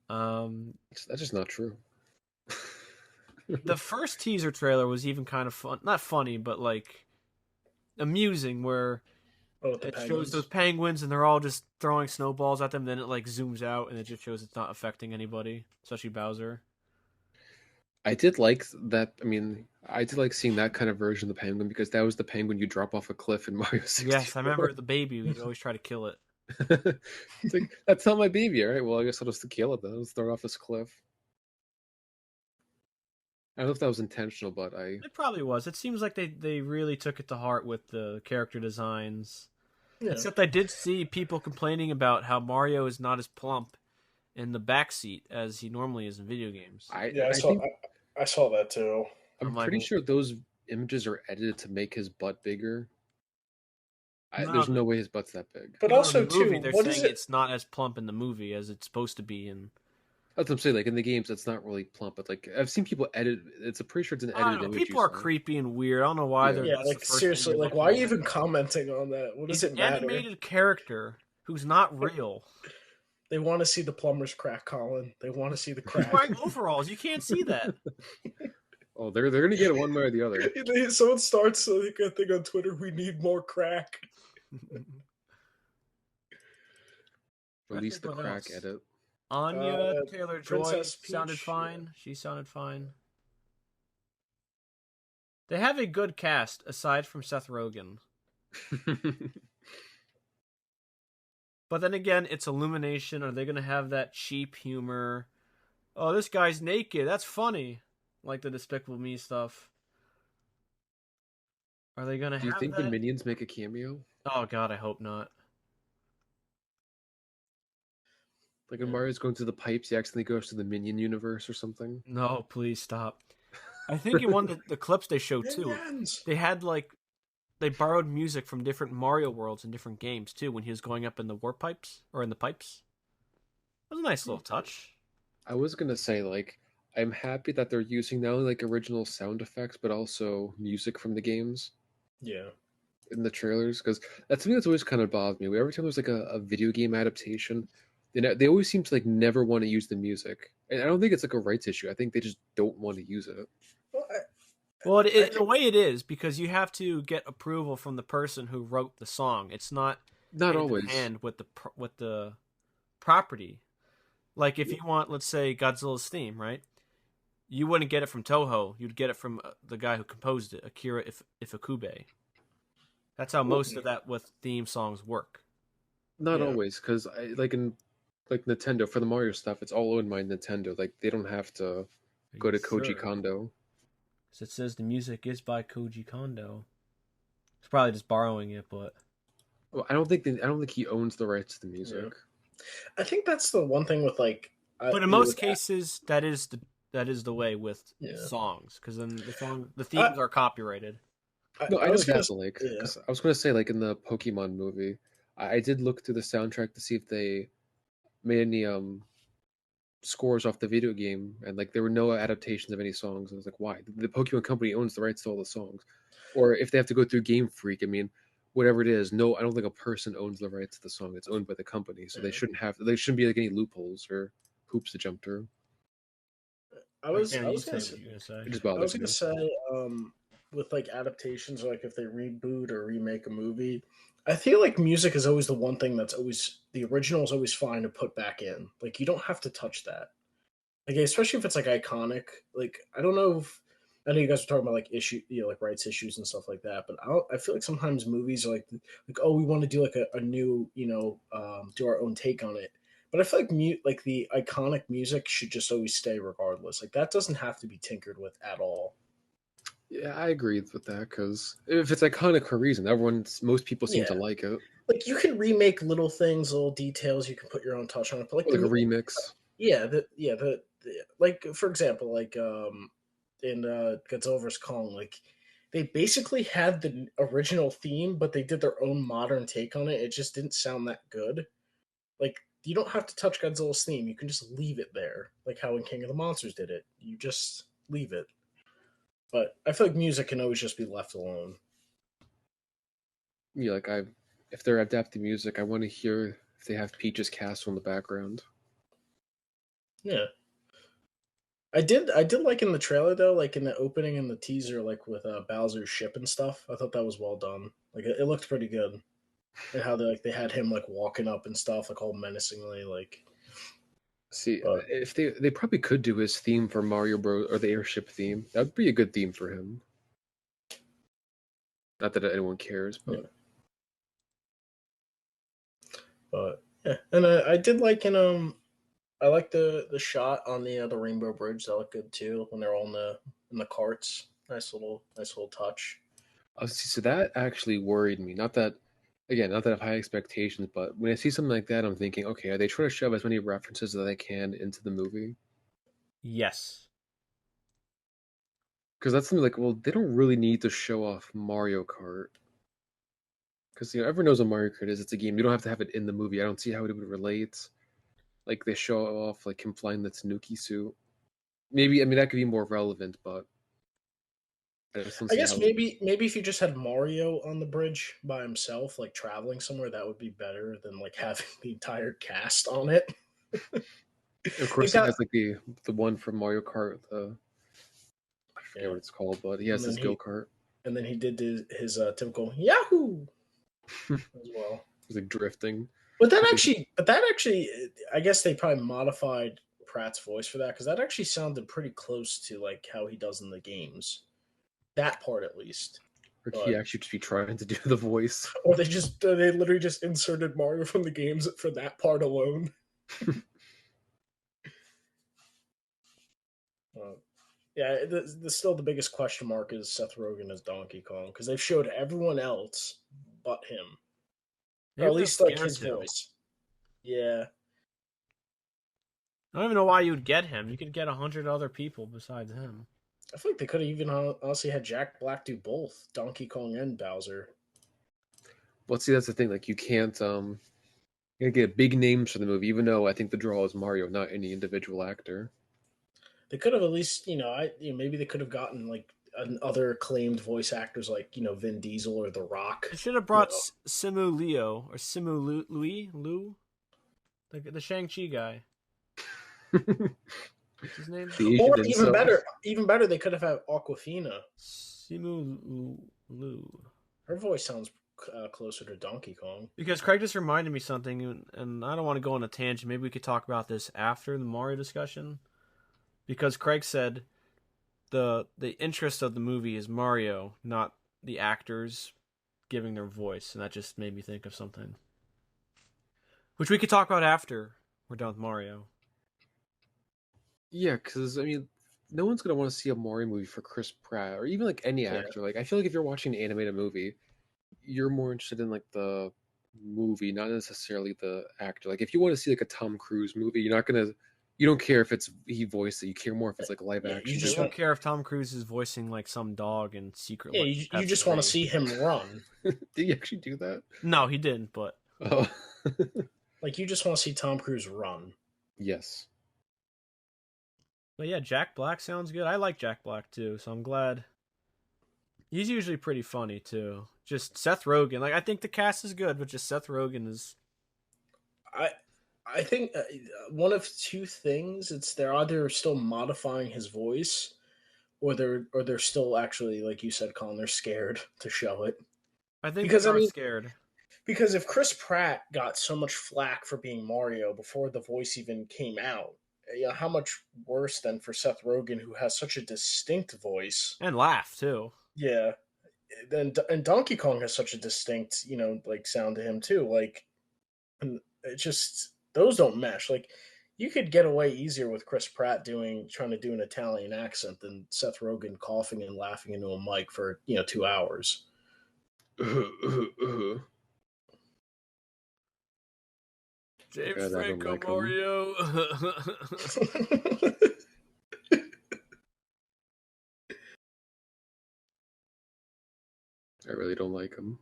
Speaker 2: That's just not true.
Speaker 1: The first teaser trailer was even kind of fun, not funny, but like amusing, where
Speaker 3: Oh, with the
Speaker 1: it shows
Speaker 3: penguins.
Speaker 1: those penguins and they're all just throwing snowballs at them. Then it like zooms out and it just shows it's not affecting anybody, especially Bowser.
Speaker 2: I did like that. I mean, I did like seeing that kind of version of the penguin because that was the penguin you drop off a cliff in Mario 64.
Speaker 1: Yes, I remember the baby. You always try to kill it.
Speaker 2: It's like, that's not my baby. All right, well, I guess I'll just kill it then. Let's throw it off this cliff. I don't know if that was intentional, but
Speaker 1: It probably was. It seems like they really took it to heart with the character designs.
Speaker 3: Yeah.
Speaker 1: Except I did see people complaining about how Mario is not as plump in the backseat as he normally is in video games.
Speaker 3: I saw.
Speaker 2: think
Speaker 3: I saw that too.
Speaker 2: I'm
Speaker 1: I'm like,
Speaker 2: pretty sure those images are edited to make his butt bigger.
Speaker 1: No,
Speaker 2: There's no way his butt's that big.
Speaker 3: But
Speaker 1: in
Speaker 3: also
Speaker 1: the movie,
Speaker 3: too,
Speaker 1: they're
Speaker 3: what
Speaker 1: saying
Speaker 3: is it?
Speaker 1: it's not as plump in the movie as it's supposed to be in.
Speaker 2: That's what I'm saying. Like in the games, it's not really plump, but like I've seen people edit. It's a pretty sure it's an
Speaker 1: I don't
Speaker 2: edited
Speaker 1: know.
Speaker 2: image.
Speaker 1: People are creepy and weird. I don't know why
Speaker 2: Yeah.
Speaker 1: they're.
Speaker 3: Yeah,
Speaker 1: That's
Speaker 3: like
Speaker 1: the first
Speaker 3: seriously,
Speaker 1: thing they're
Speaker 3: like why are you
Speaker 1: looking
Speaker 3: even commenting on that? What
Speaker 1: at.
Speaker 3: does
Speaker 1: He's
Speaker 3: it
Speaker 1: an
Speaker 3: matter?
Speaker 1: animated character who's not real.
Speaker 3: They want to see the plumber's crack, Colin. They want to see the
Speaker 1: He's
Speaker 3: crack.
Speaker 1: wearing overalls. You can't see that.
Speaker 2: Oh, they're gonna get it one way or the other.
Speaker 3: Someone starts like a thing on Twitter. We need more crack.
Speaker 2: Release the
Speaker 1: what
Speaker 2: crack
Speaker 1: else?
Speaker 2: edit.
Speaker 1: Anya Taylor Joy
Speaker 3: Princess
Speaker 1: sounded
Speaker 3: Peach,
Speaker 1: fine.
Speaker 3: yeah.
Speaker 1: She sounded fine. They have a good cast aside from Seth Rogen. But then again, it's Illumination. Are they going to have that cheap humor? Oh, this guy's naked. That's funny. Like the Despicable Me stuff. Are they going to
Speaker 2: Do you
Speaker 1: have
Speaker 2: think
Speaker 1: that?
Speaker 2: the minions make a cameo?
Speaker 1: Oh, God, I hope not.
Speaker 2: Like when Mario's going through the pipes, he accidentally goes to the minion universe or something.
Speaker 1: No, please stop. I think in one of the clips they showed, too,
Speaker 3: Minions!
Speaker 1: they had, like, they borrowed music from different Mario worlds and different games, too, when he was going up in the warp pipes, or in the pipes. It was a nice little touch.
Speaker 2: I was gonna say like I'm happy that they're using not only like original sound effects but also music from the games
Speaker 3: Yeah.
Speaker 2: in the trailers because that's something that's always kind of bothered me. Every time there's like a video game adaptation, they always seem to like never want to use the music, and I don't think it's like a rights issue. I think they just don't want to use it.
Speaker 3: Well,
Speaker 1: Well, in a way it is, because you have to get approval from the person who wrote the song. It's not
Speaker 2: Not
Speaker 1: hand
Speaker 2: always.
Speaker 1: in hand with the property. Like if you want, let's say, Godzilla's theme, right? You wouldn't get it from Toho. You'd get it from the guy who composed it, Akira Ifukube. That's how most of that with theme songs work.
Speaker 2: Not
Speaker 3: Yeah.
Speaker 2: always, because I like in like Nintendo for the Mario stuff, it's all owned by Nintendo. Like they don't have to go to Koji Kondo.
Speaker 1: Because it says the music is by Koji Kondo. He's probably just borrowing it, but
Speaker 2: Well, I don't think he owns the rights to the music.
Speaker 3: Yeah. I think that's the one thing with like.
Speaker 1: but in most cases that is the way with
Speaker 3: Yeah.
Speaker 1: songs, because then the
Speaker 3: I,
Speaker 1: themes are copyrighted.
Speaker 2: No, I
Speaker 3: I
Speaker 2: know
Speaker 3: was gonna.
Speaker 2: that, but like,
Speaker 3: Yeah.
Speaker 2: 'cause I was gonna say, like in the Pokemon movie, I did look through the soundtrack to see if they made any scores off the video game, and like there were no adaptations of any songs. I was like, why? The Pokemon Company owns the rights to all the songs, or if they have to go through Game Freak, I mean, whatever it is, no, I don't think a person owns the rights to the song. It's owned by the company, so they
Speaker 3: Yeah.
Speaker 2: shouldn't be like any loopholes or hoops to jump through.
Speaker 3: I
Speaker 1: Like,
Speaker 3: was.
Speaker 1: Dan,
Speaker 3: I
Speaker 1: you
Speaker 3: was
Speaker 1: say
Speaker 3: gonna.
Speaker 1: what you're gonna say.
Speaker 2: It just
Speaker 3: I was
Speaker 2: bothers
Speaker 3: gonna
Speaker 2: me.
Speaker 3: say, with like adaptations, like if they reboot or remake a movie, I feel like music is always the one thing that's always the original is always fine to put back in. Like you don't have to touch that. Like especially if it's like iconic. Like I don't know if I know you guys were talking about like like rights issues and stuff like that, but I feel like sometimes movies are like oh we want to do like a new do our own take on it. But I feel like like the iconic music should just always stay regardless. Like that doesn't have to be tinkered with at all.
Speaker 2: Yeah, I agree with that because if it's iconic for a reason, most people seem to
Speaker 3: Yeah,
Speaker 2: like it.
Speaker 3: like you can remake little things, little details. You can put your own touch on it. But like
Speaker 2: Or like a remix.
Speaker 3: the like for example, like in Godzilla vs Kong, like they basically had the original theme, but they did their own modern take on it. It just didn't sound that good. Like you don't have to touch Godzilla's theme. You can just leave it there, like how in King of the Monsters did it. You just leave it. But I feel like music can always just be left alone.
Speaker 2: Yeah, like if they're adapting music, I want to hear if they have Peach's castle in the background.
Speaker 3: Yeah. I did like in the trailer though, like in the opening and the teaser, like with Bowser's ship and stuff. I thought that was well done. Like it looked pretty good, and how they had him like walking up and stuff, like all menacingly, like.
Speaker 2: See,
Speaker 3: But
Speaker 2: if they probably could do his theme for Mario Bros. Or the airship theme. That would be a good theme for him. Not that anyone cares, but
Speaker 3: yeah, and I did like I like the shot on the Rainbow Bridge. That looked good too when they're all in the carts. Nice little touch.
Speaker 2: see, so that actually worried me. Not that I have high expectations, but when I see something like that, I'm thinking, okay, are they trying to shove as many references as they can into the movie?
Speaker 1: Yes.
Speaker 2: Because that's something like, well, they don't really need to show off Mario Kart. Because everyone knows what Mario Kart is. It's a game. You don't have to have it in the movie. I don't see how it would relate. Like they show off like him flying the Tanuki suit. Maybe that could be more relevant, but I just don't
Speaker 3: I
Speaker 2: see
Speaker 3: guess
Speaker 2: how.
Speaker 3: maybe if you just had Mario on the bridge by himself, like traveling somewhere, that would be better than like having the entire cast on it.
Speaker 2: Of
Speaker 3: It
Speaker 2: course, he
Speaker 3: got
Speaker 2: has like the one from Mario Kart. I forget
Speaker 3: yeah,
Speaker 2: what it's called, but he has
Speaker 3: and then
Speaker 2: his go kart.
Speaker 3: he did his typical Yahoo as well.
Speaker 2: He's like drifting.
Speaker 3: But that actually, I guess they probably modified Pratt's voice for that because that actually sounded pretty close to like how he does in the games. That part at least.
Speaker 2: Or he
Speaker 3: But
Speaker 2: actually just be trying to do the voice.
Speaker 3: or they literally just inserted Mario from the games for that part alone. Uh, yeah, still the biggest question mark is Seth Rogen as Donkey Kong because they've showed everyone else but him, or
Speaker 1: Maybe
Speaker 3: at
Speaker 1: they're
Speaker 3: least like
Speaker 1: scared
Speaker 3: his
Speaker 1: to.
Speaker 3: voice. Yeah,
Speaker 1: I don't even know why you would get him. You could get 100 other people besides him.
Speaker 3: I feel like they could have even honestly had Jack Black do both Donkey Kong and Bowser.
Speaker 2: But see, that's the thing. Like, you gotta get big names for the movie, even though I think the draw is Mario, not any individual actor.
Speaker 3: They could have at least, maybe they could have gotten like other acclaimed voice actors like Vin Diesel or The Rock.
Speaker 1: They should have
Speaker 3: You
Speaker 1: brought
Speaker 3: know,
Speaker 1: Simu Leo or Simu Lu, the Shang-Chi guy. What's his name?
Speaker 2: The Asian
Speaker 3: or
Speaker 2: incels.
Speaker 3: even better, they could have had Aquafina.
Speaker 1: Simu Lu.
Speaker 3: Her voice sounds closer to Donkey Kong.
Speaker 1: Because Craig just reminded me something, and I don't want to go on a tangent. Maybe we could talk about this after the Mario discussion. Because Craig said the interest of the movie is Mario, not the actors giving their voice, and that just made me think of something, which we could talk about after we're done with Mario.
Speaker 2: Yeah, because I mean, no one's gonna want to see a Mario movie for Chris Pratt or even like any
Speaker 3: Yeah.
Speaker 2: actor. Like, I feel like if you're watching an animated movie, you're more interested in like the movie, not necessarily the actor. Like if you want to see like a Tom Cruise movie, you don't care if it's he voiced it. You care more if it's like a live
Speaker 3: Yeah, you
Speaker 2: action.
Speaker 1: Yeah, you
Speaker 3: just
Speaker 1: don't
Speaker 3: want.
Speaker 1: care if Tom Cruise is voicing like some dog in Secret
Speaker 3: Yeah,
Speaker 1: Life of
Speaker 3: you
Speaker 1: Pets
Speaker 3: just want to
Speaker 1: 3.
Speaker 3: see him run.
Speaker 2: Did he actually do that?
Speaker 1: No, he didn't, but
Speaker 2: Oh,
Speaker 3: Like you just want to see Tom Cruise run.
Speaker 2: yes.
Speaker 1: yeah, Jack Black sounds good. I like Jack Black too, so I'm glad. He's usually pretty funny too. Just Seth Rogen, like I think the cast is good, but just Seth Rogen is.
Speaker 3: I I think one of two things. It's they're either still modifying his voice, or they're still actually, like you said, Colin, they're scared to show it.
Speaker 1: I think they
Speaker 3: Because I
Speaker 1: are
Speaker 3: mean,
Speaker 1: scared.
Speaker 3: because if Chris Pratt got so much flack for being Mario before the voice even came out, how much worse than for Seth Rogen, who has such a distinct voice?
Speaker 1: And laugh too.
Speaker 3: Yeah, and Donkey Kong has such a distinct, like sound to him too. Like, and it just those don't mesh. Like, you could get away easier with Chris Pratt trying to do an Italian accent than Seth Rogen coughing and laughing into a mic for 2 hours.
Speaker 1: James
Speaker 2: God, I don't
Speaker 1: Franco
Speaker 2: like him.
Speaker 1: Mario.
Speaker 2: I really don't like him.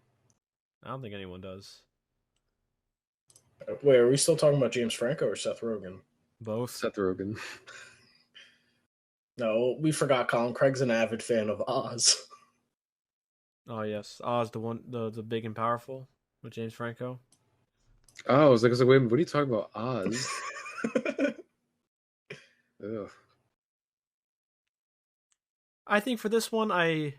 Speaker 1: I don't think anyone does.
Speaker 3: Wait, are we still talking about James Franco or Seth Rogen?
Speaker 1: Both.
Speaker 2: Seth Rogen.
Speaker 3: No, we forgot Colin. Craig's an avid fan of Oz.
Speaker 1: Oh yes, Oz, the one, the big and powerful with James Franco.
Speaker 2: Oh, I was like, wait, what are you talking about? Oz? Ugh.
Speaker 1: I think for this one, I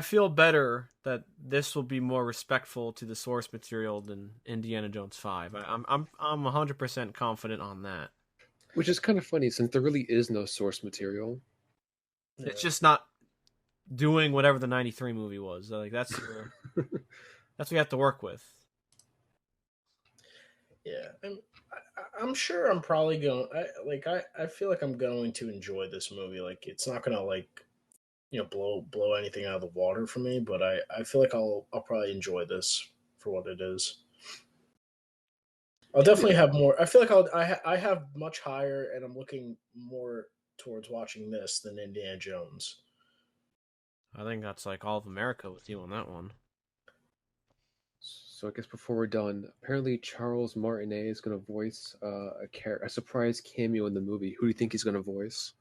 Speaker 1: feel better that this will be more respectful to the source material than Indiana Jones 5. I'm 100% confident on that.
Speaker 2: Which is kind of funny since there really is no source material.
Speaker 3: Yeah.
Speaker 1: It's just not doing whatever the 93 movie was. Like that's what you have to work with.
Speaker 3: Yeah, I'm sure I'm probably going. I feel like I'm going to enjoy this movie. Like, it's not gonna blow anything out of the water for me, but I feel like I'll probably enjoy this for what it is. I'll definitely
Speaker 2: Yeah.
Speaker 3: have more. I feel like I have much higher, and I'm looking more towards watching this than Indiana Jones.
Speaker 1: I think that's like all of America with you on that one.
Speaker 2: So I guess before we're done, apparently Charles Martinet is going to voice a surprise cameo in the movie. Who do you think he's going to voice?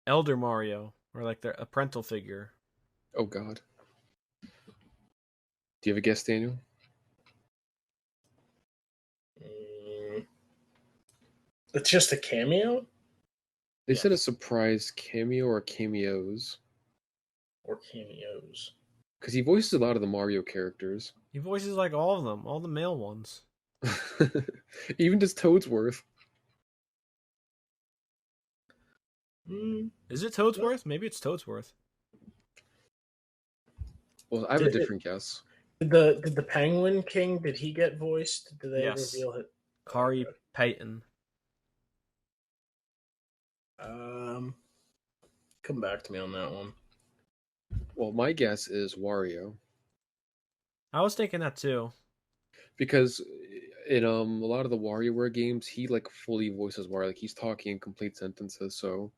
Speaker 1: Elder Mario, or like a parental figure.
Speaker 2: Oh God. Do you have a guess, Daniel?
Speaker 3: Mm, it's just a cameo
Speaker 2: They
Speaker 1: Yeah.
Speaker 2: said a surprise cameo or cameos
Speaker 3: or cameos.
Speaker 2: because he voices a lot of the Mario characters.
Speaker 1: He voices like all of them, all the male ones.
Speaker 2: Even just Toadsworth.
Speaker 3: Mm,
Speaker 1: Is it Toadsworth? Maybe it's Toadsworth.
Speaker 2: Well, I have a
Speaker 3: Did,
Speaker 2: different guess.
Speaker 3: did the Penguin King, did he get voiced? Did they
Speaker 1: Yes.
Speaker 3: reveal it?
Speaker 1: Kari
Speaker 3: Okay.
Speaker 1: Payton.
Speaker 3: Come back to me on that one.
Speaker 2: Well, my guess is Wario
Speaker 1: I was thinking that too.
Speaker 2: because in a lot of the WarioWare games, he like fully voices Wario. Like he's talking in complete sentences, so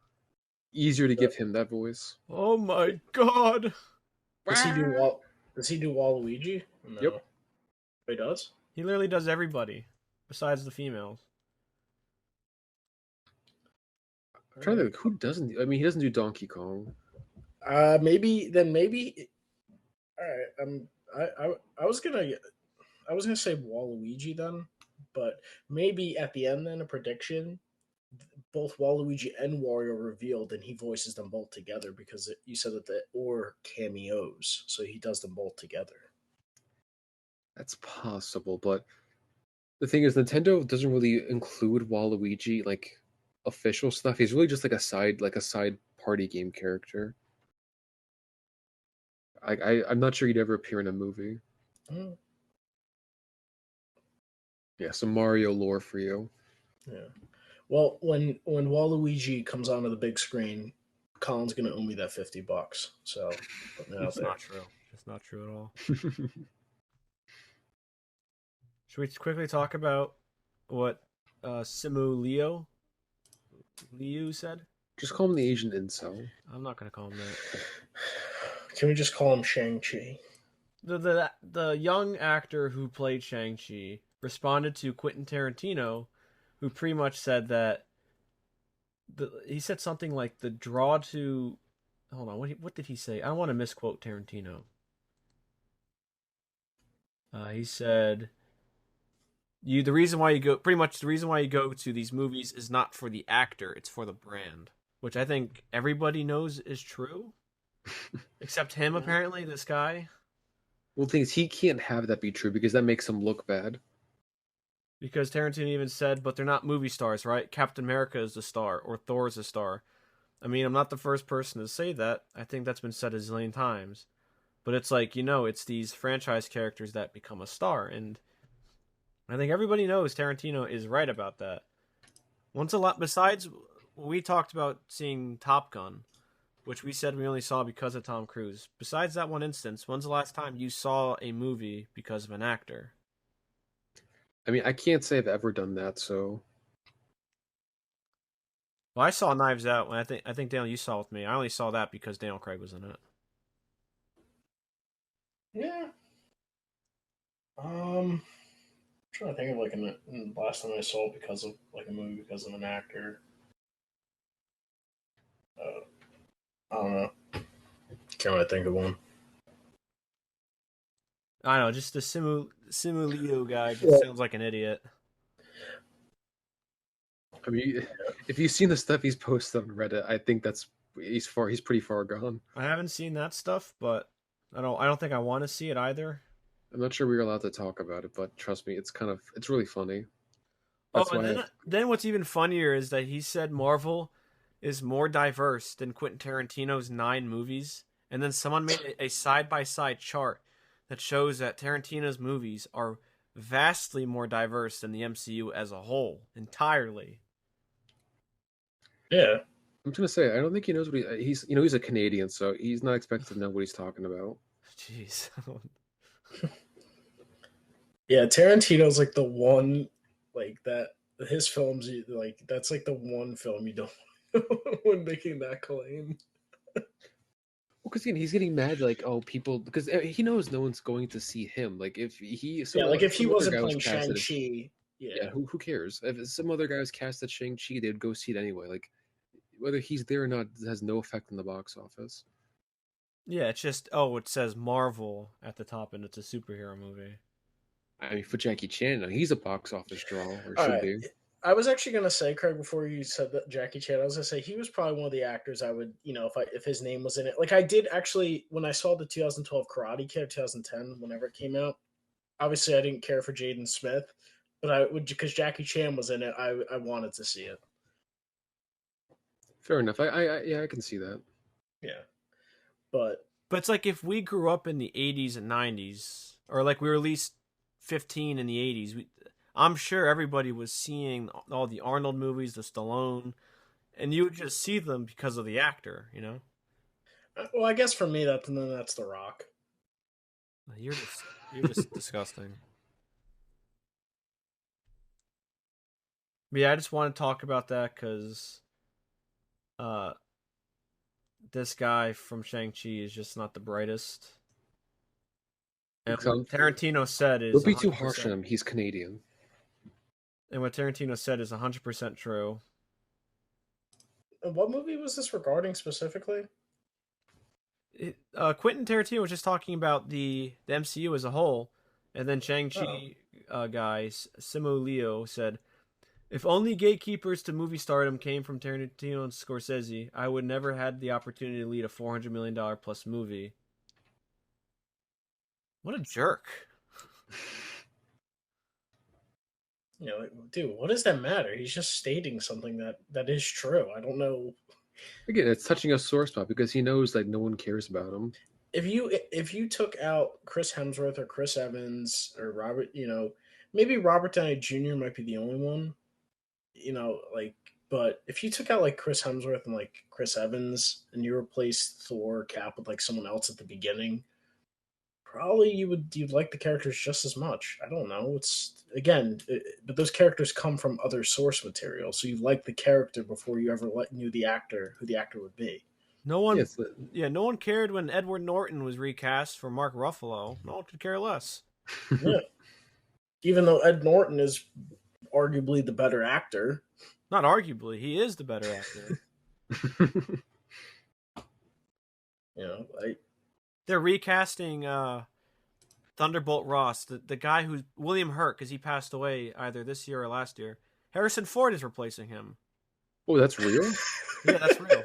Speaker 2: easier to give him that voice.
Speaker 1: Oh my god!
Speaker 3: Does he do Wal? Does he do Waluigi? No.
Speaker 2: Yep.
Speaker 3: He does.
Speaker 1: He literally does everybody, besides the females.
Speaker 2: I'm trying to think, who doesn't? I mean, he doesn't do Donkey Kong.
Speaker 3: Maybe. All right. I was gonna say Waluigi then, but maybe at the end then a prediction. Both Waluigi and Wario revealed, and he voices them both together because you said that or cameos, so he does them both together.
Speaker 2: That's possible, but the thing is, Nintendo doesn't really include Waluigi like official stuff. He's really just like a side party game character. I'm not sure he'd ever appear in a movie.
Speaker 3: Mm,
Speaker 2: Yeah, some Mario lore for you.
Speaker 3: yeah. Well, when Waluigi comes onto the big screen, Colin's gonna owe me that $50. So putting it out
Speaker 1: It's
Speaker 3: there.
Speaker 1: not true. Just not true at all. Should we quickly talk about what Simu Liu said?
Speaker 2: Just call him the Asian incel.
Speaker 1: I'm not gonna call him that.
Speaker 3: Can we just call him Shang-Chi?
Speaker 1: The young actor who played Shang-Chi responded to Quentin Tarantino, who pretty much said that he said something like the draw to. Hold on, what did he say? I don't want to misquote Tarantino. He said, the reason why you go to these movies is not for the actor, it's for the brand," which I think everybody knows is true, except him apparently. This guy.
Speaker 2: Well, the thing is, he can't have that be true because that makes him look bad.
Speaker 1: Because Tarantino even said, "But they're not movie stars, right? Captain America is the star, or Thor is the star." I mean, I'm not the first person to say that. I think that's been said a zillion times. But it's like, it's these franchise characters that become a star. And I think everybody knows Tarantino is right about that. Besides, we talked about seeing Top Gun, which we said we only saw because of Tom Cruise. Besides that one instance, when's the last time you saw a movie because of an actor?
Speaker 2: I mean, I can't say I've ever done that, so.
Speaker 1: Well, I saw Knives Out, and I think Daniel, you saw with me. I only saw that because Daniel Craig was in it.
Speaker 3: Yeah. I'm trying to think of like the last time I saw it because of like a movie because of an actor. I don't know. Can't really think of one.
Speaker 1: I don't know, just the Simulio guy just sounds like an idiot.
Speaker 2: I mean, if you've seen the stuff he's posted on Reddit, I think he's pretty far gone.
Speaker 1: I haven't seen that stuff, but I don't think I want to see it either.
Speaker 2: I'm not sure we're allowed to talk about it, but trust me, it's really funny. That's
Speaker 1: Then what's even funnier is that he said Marvel is more diverse than Quentin Tarantino's 9 movies, and then someone made a side-by-side chart that shows that Tarantino's movies are vastly more diverse than the MCU as a whole, entirely.
Speaker 3: Yeah.
Speaker 2: I'm just gonna say, I don't think he knows what he's a Canadian, so he's not expected to know what he's talking about.
Speaker 1: Jeez.
Speaker 3: Yeah, Tarantino's like the one, like that. His films, like that's like the one film you don't when making that claim.
Speaker 2: Well, because he's getting mad, like, oh, people, because he knows no one's going to see him. Like, if he,
Speaker 3: if he wasn't playing
Speaker 2: casted,
Speaker 3: Shang-Chi,
Speaker 2: yeah, who cares? If some other guy was cast as Shang-Chi, they'd go see it anyway. Like, whether he's there or not has no effect on the box office.
Speaker 1: Yeah, it's just, it says Marvel at the top and it's a superhero movie.
Speaker 2: I mean, for Jackie Chan, he's a box office draw, or should be.
Speaker 3: I was actually gonna say, Craig, before you said that Jackie Chan, I was gonna say he was probably one of the actors I would, if his name was in it. Like I did actually when I saw the 2012 Karate Kid, 2010, whenever it came out. Obviously, I didn't care for Jaden Smith, but I would because Jackie Chan was in it. I wanted to see it.
Speaker 2: Fair enough. I can see that.
Speaker 3: Yeah, but
Speaker 1: it's like if we grew up in the 80s and 90s, or like we were at least 15 in the 80s, I'm sure everybody was seeing all the Arnold movies, the Stallone, and you would just see them because of the actor,
Speaker 3: Well, I guess for me that's The Rock.
Speaker 1: You're just disgusting. But yeah, I just want to talk about that because this guy from Shang-Chi is just not the brightest. And what Tarantino said is...
Speaker 2: Don't be too harsh on him. He's Canadian.
Speaker 1: And what Tarantino said is 100% true.
Speaker 3: And what movie was this regarding specifically?
Speaker 1: Quentin Tarantino was just talking about the MCU as a whole, and then Shang-Chi guys, Simu Liu, said, "If only gatekeepers to movie stardom came from Tarantino and Scorsese, I would never had the opportunity to lead a $400 million plus movie." What a jerk.
Speaker 3: Dude, what does that matter? He's just stating something that is true. I don't know.
Speaker 2: Again, it's touching a sore spot because he knows that no one cares about him.
Speaker 3: If you took out Chris Hemsworth or Chris Evans or Robert, maybe Robert Downey Jr. might be the only one, but if you took out like Chris Hemsworth and like Chris Evans and you replaced Thor Cap with like someone else at the beginning, Probably you'd like the characters just as much. I don't know. But those characters come from other source material, so you like the character before you ever knew the actor who the actor would be.
Speaker 1: No one,
Speaker 2: Yes,
Speaker 1: no one cared when Edward Norton was recast for Mark Ruffalo. No one could care less.
Speaker 3: Yeah, even though Ed Norton is arguably the better actor.
Speaker 1: Not arguably, he is the better actor. They're recasting Thunderbolt Ross, the guy who's William Hurt, because he passed away either this year or last year. Harrison Ford is replacing him.
Speaker 2: Oh, that's real?
Speaker 1: Yeah, that's real.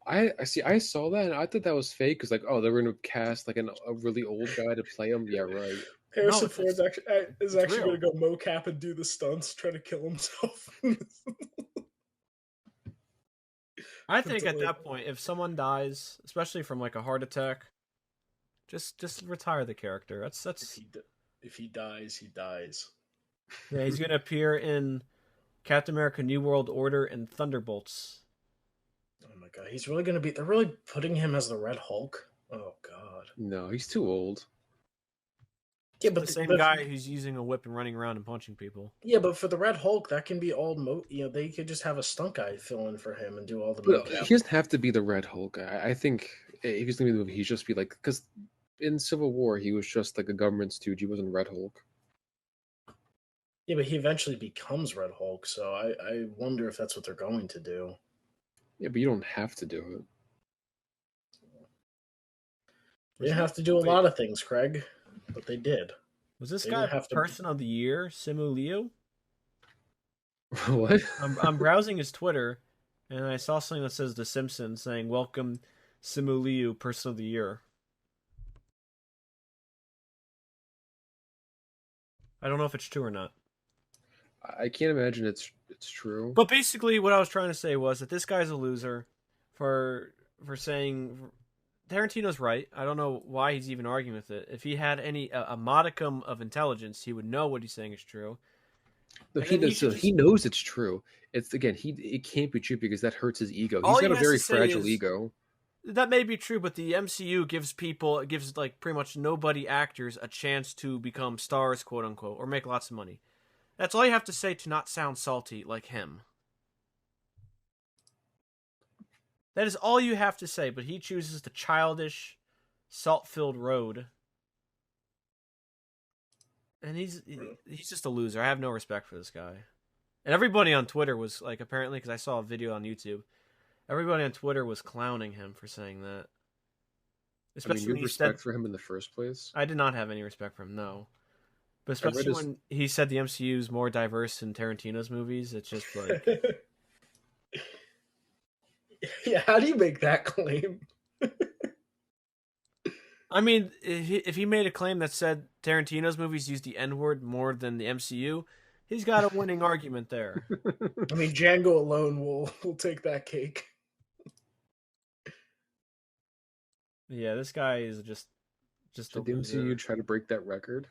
Speaker 2: I see. I saw that and I thought that was fake because, like, oh, they were going to cast like a really old guy to play him. Yeah, right.
Speaker 3: Harrison Ford is actually
Speaker 1: real.
Speaker 3: going to go mocap and do the stunts, try to kill himself.
Speaker 1: I think at that point, if someone dies, especially from like a heart attack, just retire the character. That's
Speaker 3: if he dies, he dies.
Speaker 1: Yeah, he's gonna appear in Captain America: New World Order and Thunderbolts.
Speaker 3: Oh my god, he's really gonna be. They're really putting him as the Red Hulk. Oh god.
Speaker 2: No, he's too old.
Speaker 3: Yeah, but
Speaker 1: the same guy who's using a whip and running around and punching people.
Speaker 3: Yeah, but for the Red Hulk, that can be all. They could just have a stunt guy fill in for him and do all the.
Speaker 2: He doesn't have to be the Red Hulk. I think if he's gonna be the movie, he'd just be like, because in Civil War he was just like a government stooge. He wasn't Red Hulk.
Speaker 3: Yeah, but he eventually becomes Red Hulk, so I wonder if that's what they're going to do.
Speaker 2: Yeah, but you don't have to do it.
Speaker 3: They didn't have to do a lot of things, Craig, but they did.
Speaker 1: Was this guy Person of the Year, Simu Liu?
Speaker 2: What?
Speaker 1: I'm browsing his Twitter, and I saw something that says The Simpsons saying, "Welcome, Simu Liu, Person of the Year." I don't know if it's true or not.
Speaker 2: I can't imagine it's true.
Speaker 1: But basically, what I was trying to say was that this guy's a loser for saying Tarantino's right. I don't know why he's even arguing with it. If he had a modicum of intelligence, he would know what he's saying is true.
Speaker 2: No, he knows it's true. It's again, it can't be true because that hurts his ego. He's got a very fragile ego.
Speaker 1: That may be true, but the MCU gives like pretty much nobody actors a chance to become stars, quote unquote, or make lots of money. That's all you have to say to not sound salty like him. That is all you have to say, but he chooses the childish, salt-filled road. And he's just a loser. I have no respect for this guy. And everybody on Twitter was like, apparently, because I saw a video on YouTube, everybody on Twitter was clowning him for saying that.
Speaker 2: Especially you have respect for him in the first place?
Speaker 1: I did not have any respect for him, no. But especially when he said the MCU is more diverse than Tarantino's movies, it's just like...
Speaker 3: Yeah, how do you make that claim?
Speaker 1: I mean, if he made a claim that said Tarantino's movies use the N-word more than the MCU, he's got a winning argument there.
Speaker 3: I mean, Django alone will take that cake.
Speaker 1: Yeah, this guy is just
Speaker 2: a loser. The MCU try to break that record?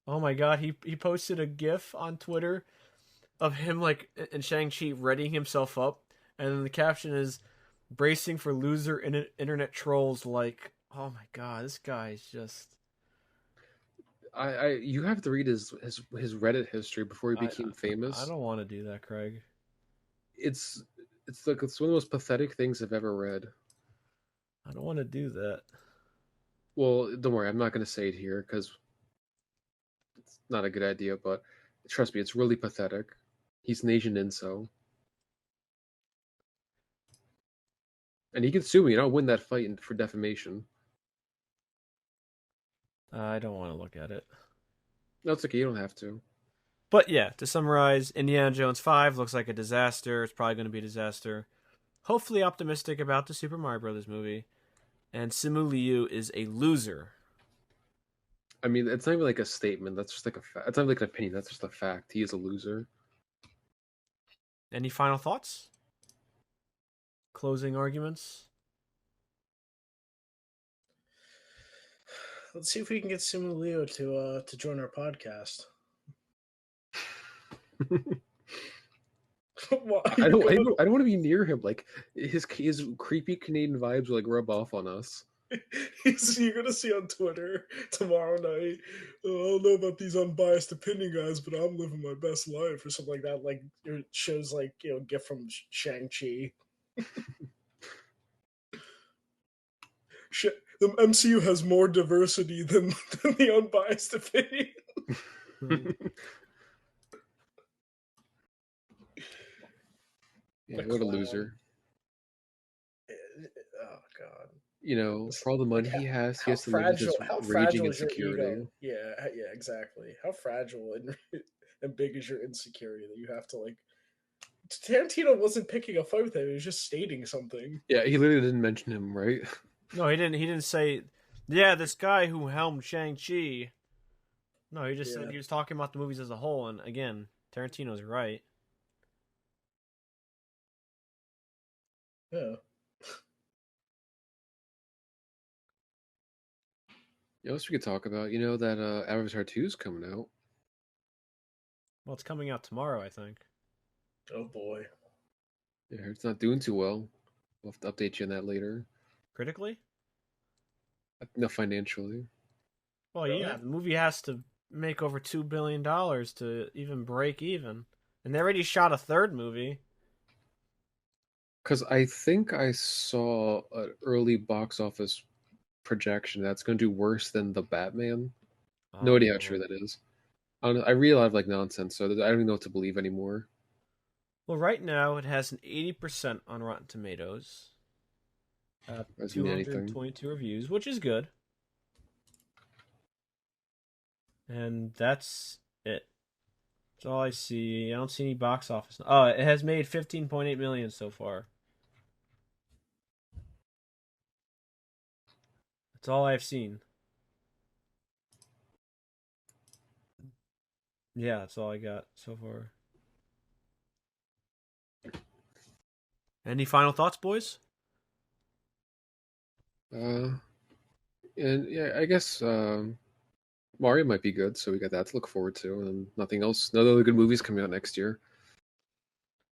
Speaker 1: Oh my god, he posted a GIF on Twitter of him like in Shang-Chi readying himself up, and then the caption is bracing for loser internet trolls like, oh my god, this guy is just...
Speaker 2: You have to read his Reddit history before he became famous.
Speaker 1: I don't want to do that, Craig.
Speaker 2: It's one of the most pathetic things I've ever read.
Speaker 1: I don't want to do that.
Speaker 2: Well, don't worry, I'm not going to say it here because it's not a good idea, but trust me, it's really pathetic. He's an Asian incel. And he can sue me and I'll win that fight for defamation.
Speaker 1: I don't want to look at it.
Speaker 2: That's okay, you don't have to.
Speaker 1: But yeah, to summarize, Indiana Jones 5 looks like a disaster. It's probably going to be a disaster. Hopefully optimistic about the Super Mario Brothers movie. And Simu Liu is a loser.
Speaker 2: I mean, it's not even like a statement. That's just like a fact. It's not like an opinion. That's just a fact. He is a loser.
Speaker 1: Any final thoughts? Closing arguments?
Speaker 3: Let's see if we can get Simu Liu to join our podcast.
Speaker 2: I don't want to be near him. Like his creepy Canadian vibes will like rub off on us.
Speaker 3: You're gonna see on Twitter tomorrow night. "Oh, I don't know about these unbiased opinion guys, but I'm living my best life," or something like that. Like it shows like gift from Shang-Chi. The MCU has more diversity than the unbiased opinion.
Speaker 2: Yeah, what a loser.
Speaker 3: Oh God.
Speaker 2: For all the money
Speaker 3: Like
Speaker 2: he has to live with this
Speaker 3: how
Speaker 2: raging
Speaker 3: fragile is your
Speaker 2: insecurity.
Speaker 3: ego? Yeah, exactly. How fragile and big is your insecurity that you have to like? Tarantino wasn't picking a fight with him; he was just stating something.
Speaker 2: Yeah, he literally didn't mention him, right?
Speaker 1: No, he didn't. He didn't say, "Yeah, this guy who helmed Shang-Chi." No, he just said
Speaker 3: Yeah,
Speaker 1: he was talking about the movies as a whole. And again, Tarantino's right.
Speaker 3: yeah.
Speaker 2: You know what else we could talk about? You know that Avatar 2 is coming out.
Speaker 1: Well, it's coming out tomorrow, I think.
Speaker 3: Oh boy.
Speaker 2: Yeah, it's not doing too well. We'll have to update you on that later.
Speaker 1: Critically?
Speaker 2: No, financially.
Speaker 1: Well,
Speaker 3: Really?
Speaker 1: yeah, the movie has to make over $2 billion to even break even, and they already shot a third movie.
Speaker 2: Because I think I saw an early box office projection that's going to do worse than the Batman. No idea how true
Speaker 1: Oh.
Speaker 2: that is. I read a lot of nonsense, so I don't even know what to believe anymore.
Speaker 1: Well, right now it has an 80% on Rotten Tomatoes,
Speaker 2: Doesn't mean anything.
Speaker 1: 222 reviews, which is good. And that's it. That's all I see. I don't see any box office. Oh, it has made 15.8 million so far. That's all I've seen. Yeah, that's all I got so far. Any final thoughts, boys?
Speaker 2: Uh, and yeah, I guess Mario might be good, so we got that to look forward to, and nothing else. No other good movies coming out next year.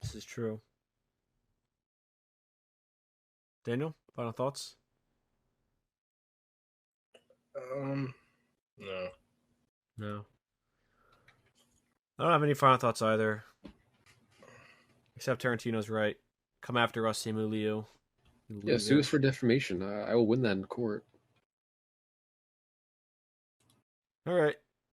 Speaker 1: This is true. Daniel, final thoughts?
Speaker 3: No.
Speaker 1: No. I don't have any final thoughts either. Except Tarantino's right. Come after us, Simu Liu. You
Speaker 2: Yeah, sue
Speaker 1: loser.
Speaker 2: us for defamation. I will win that in court.
Speaker 1: All right.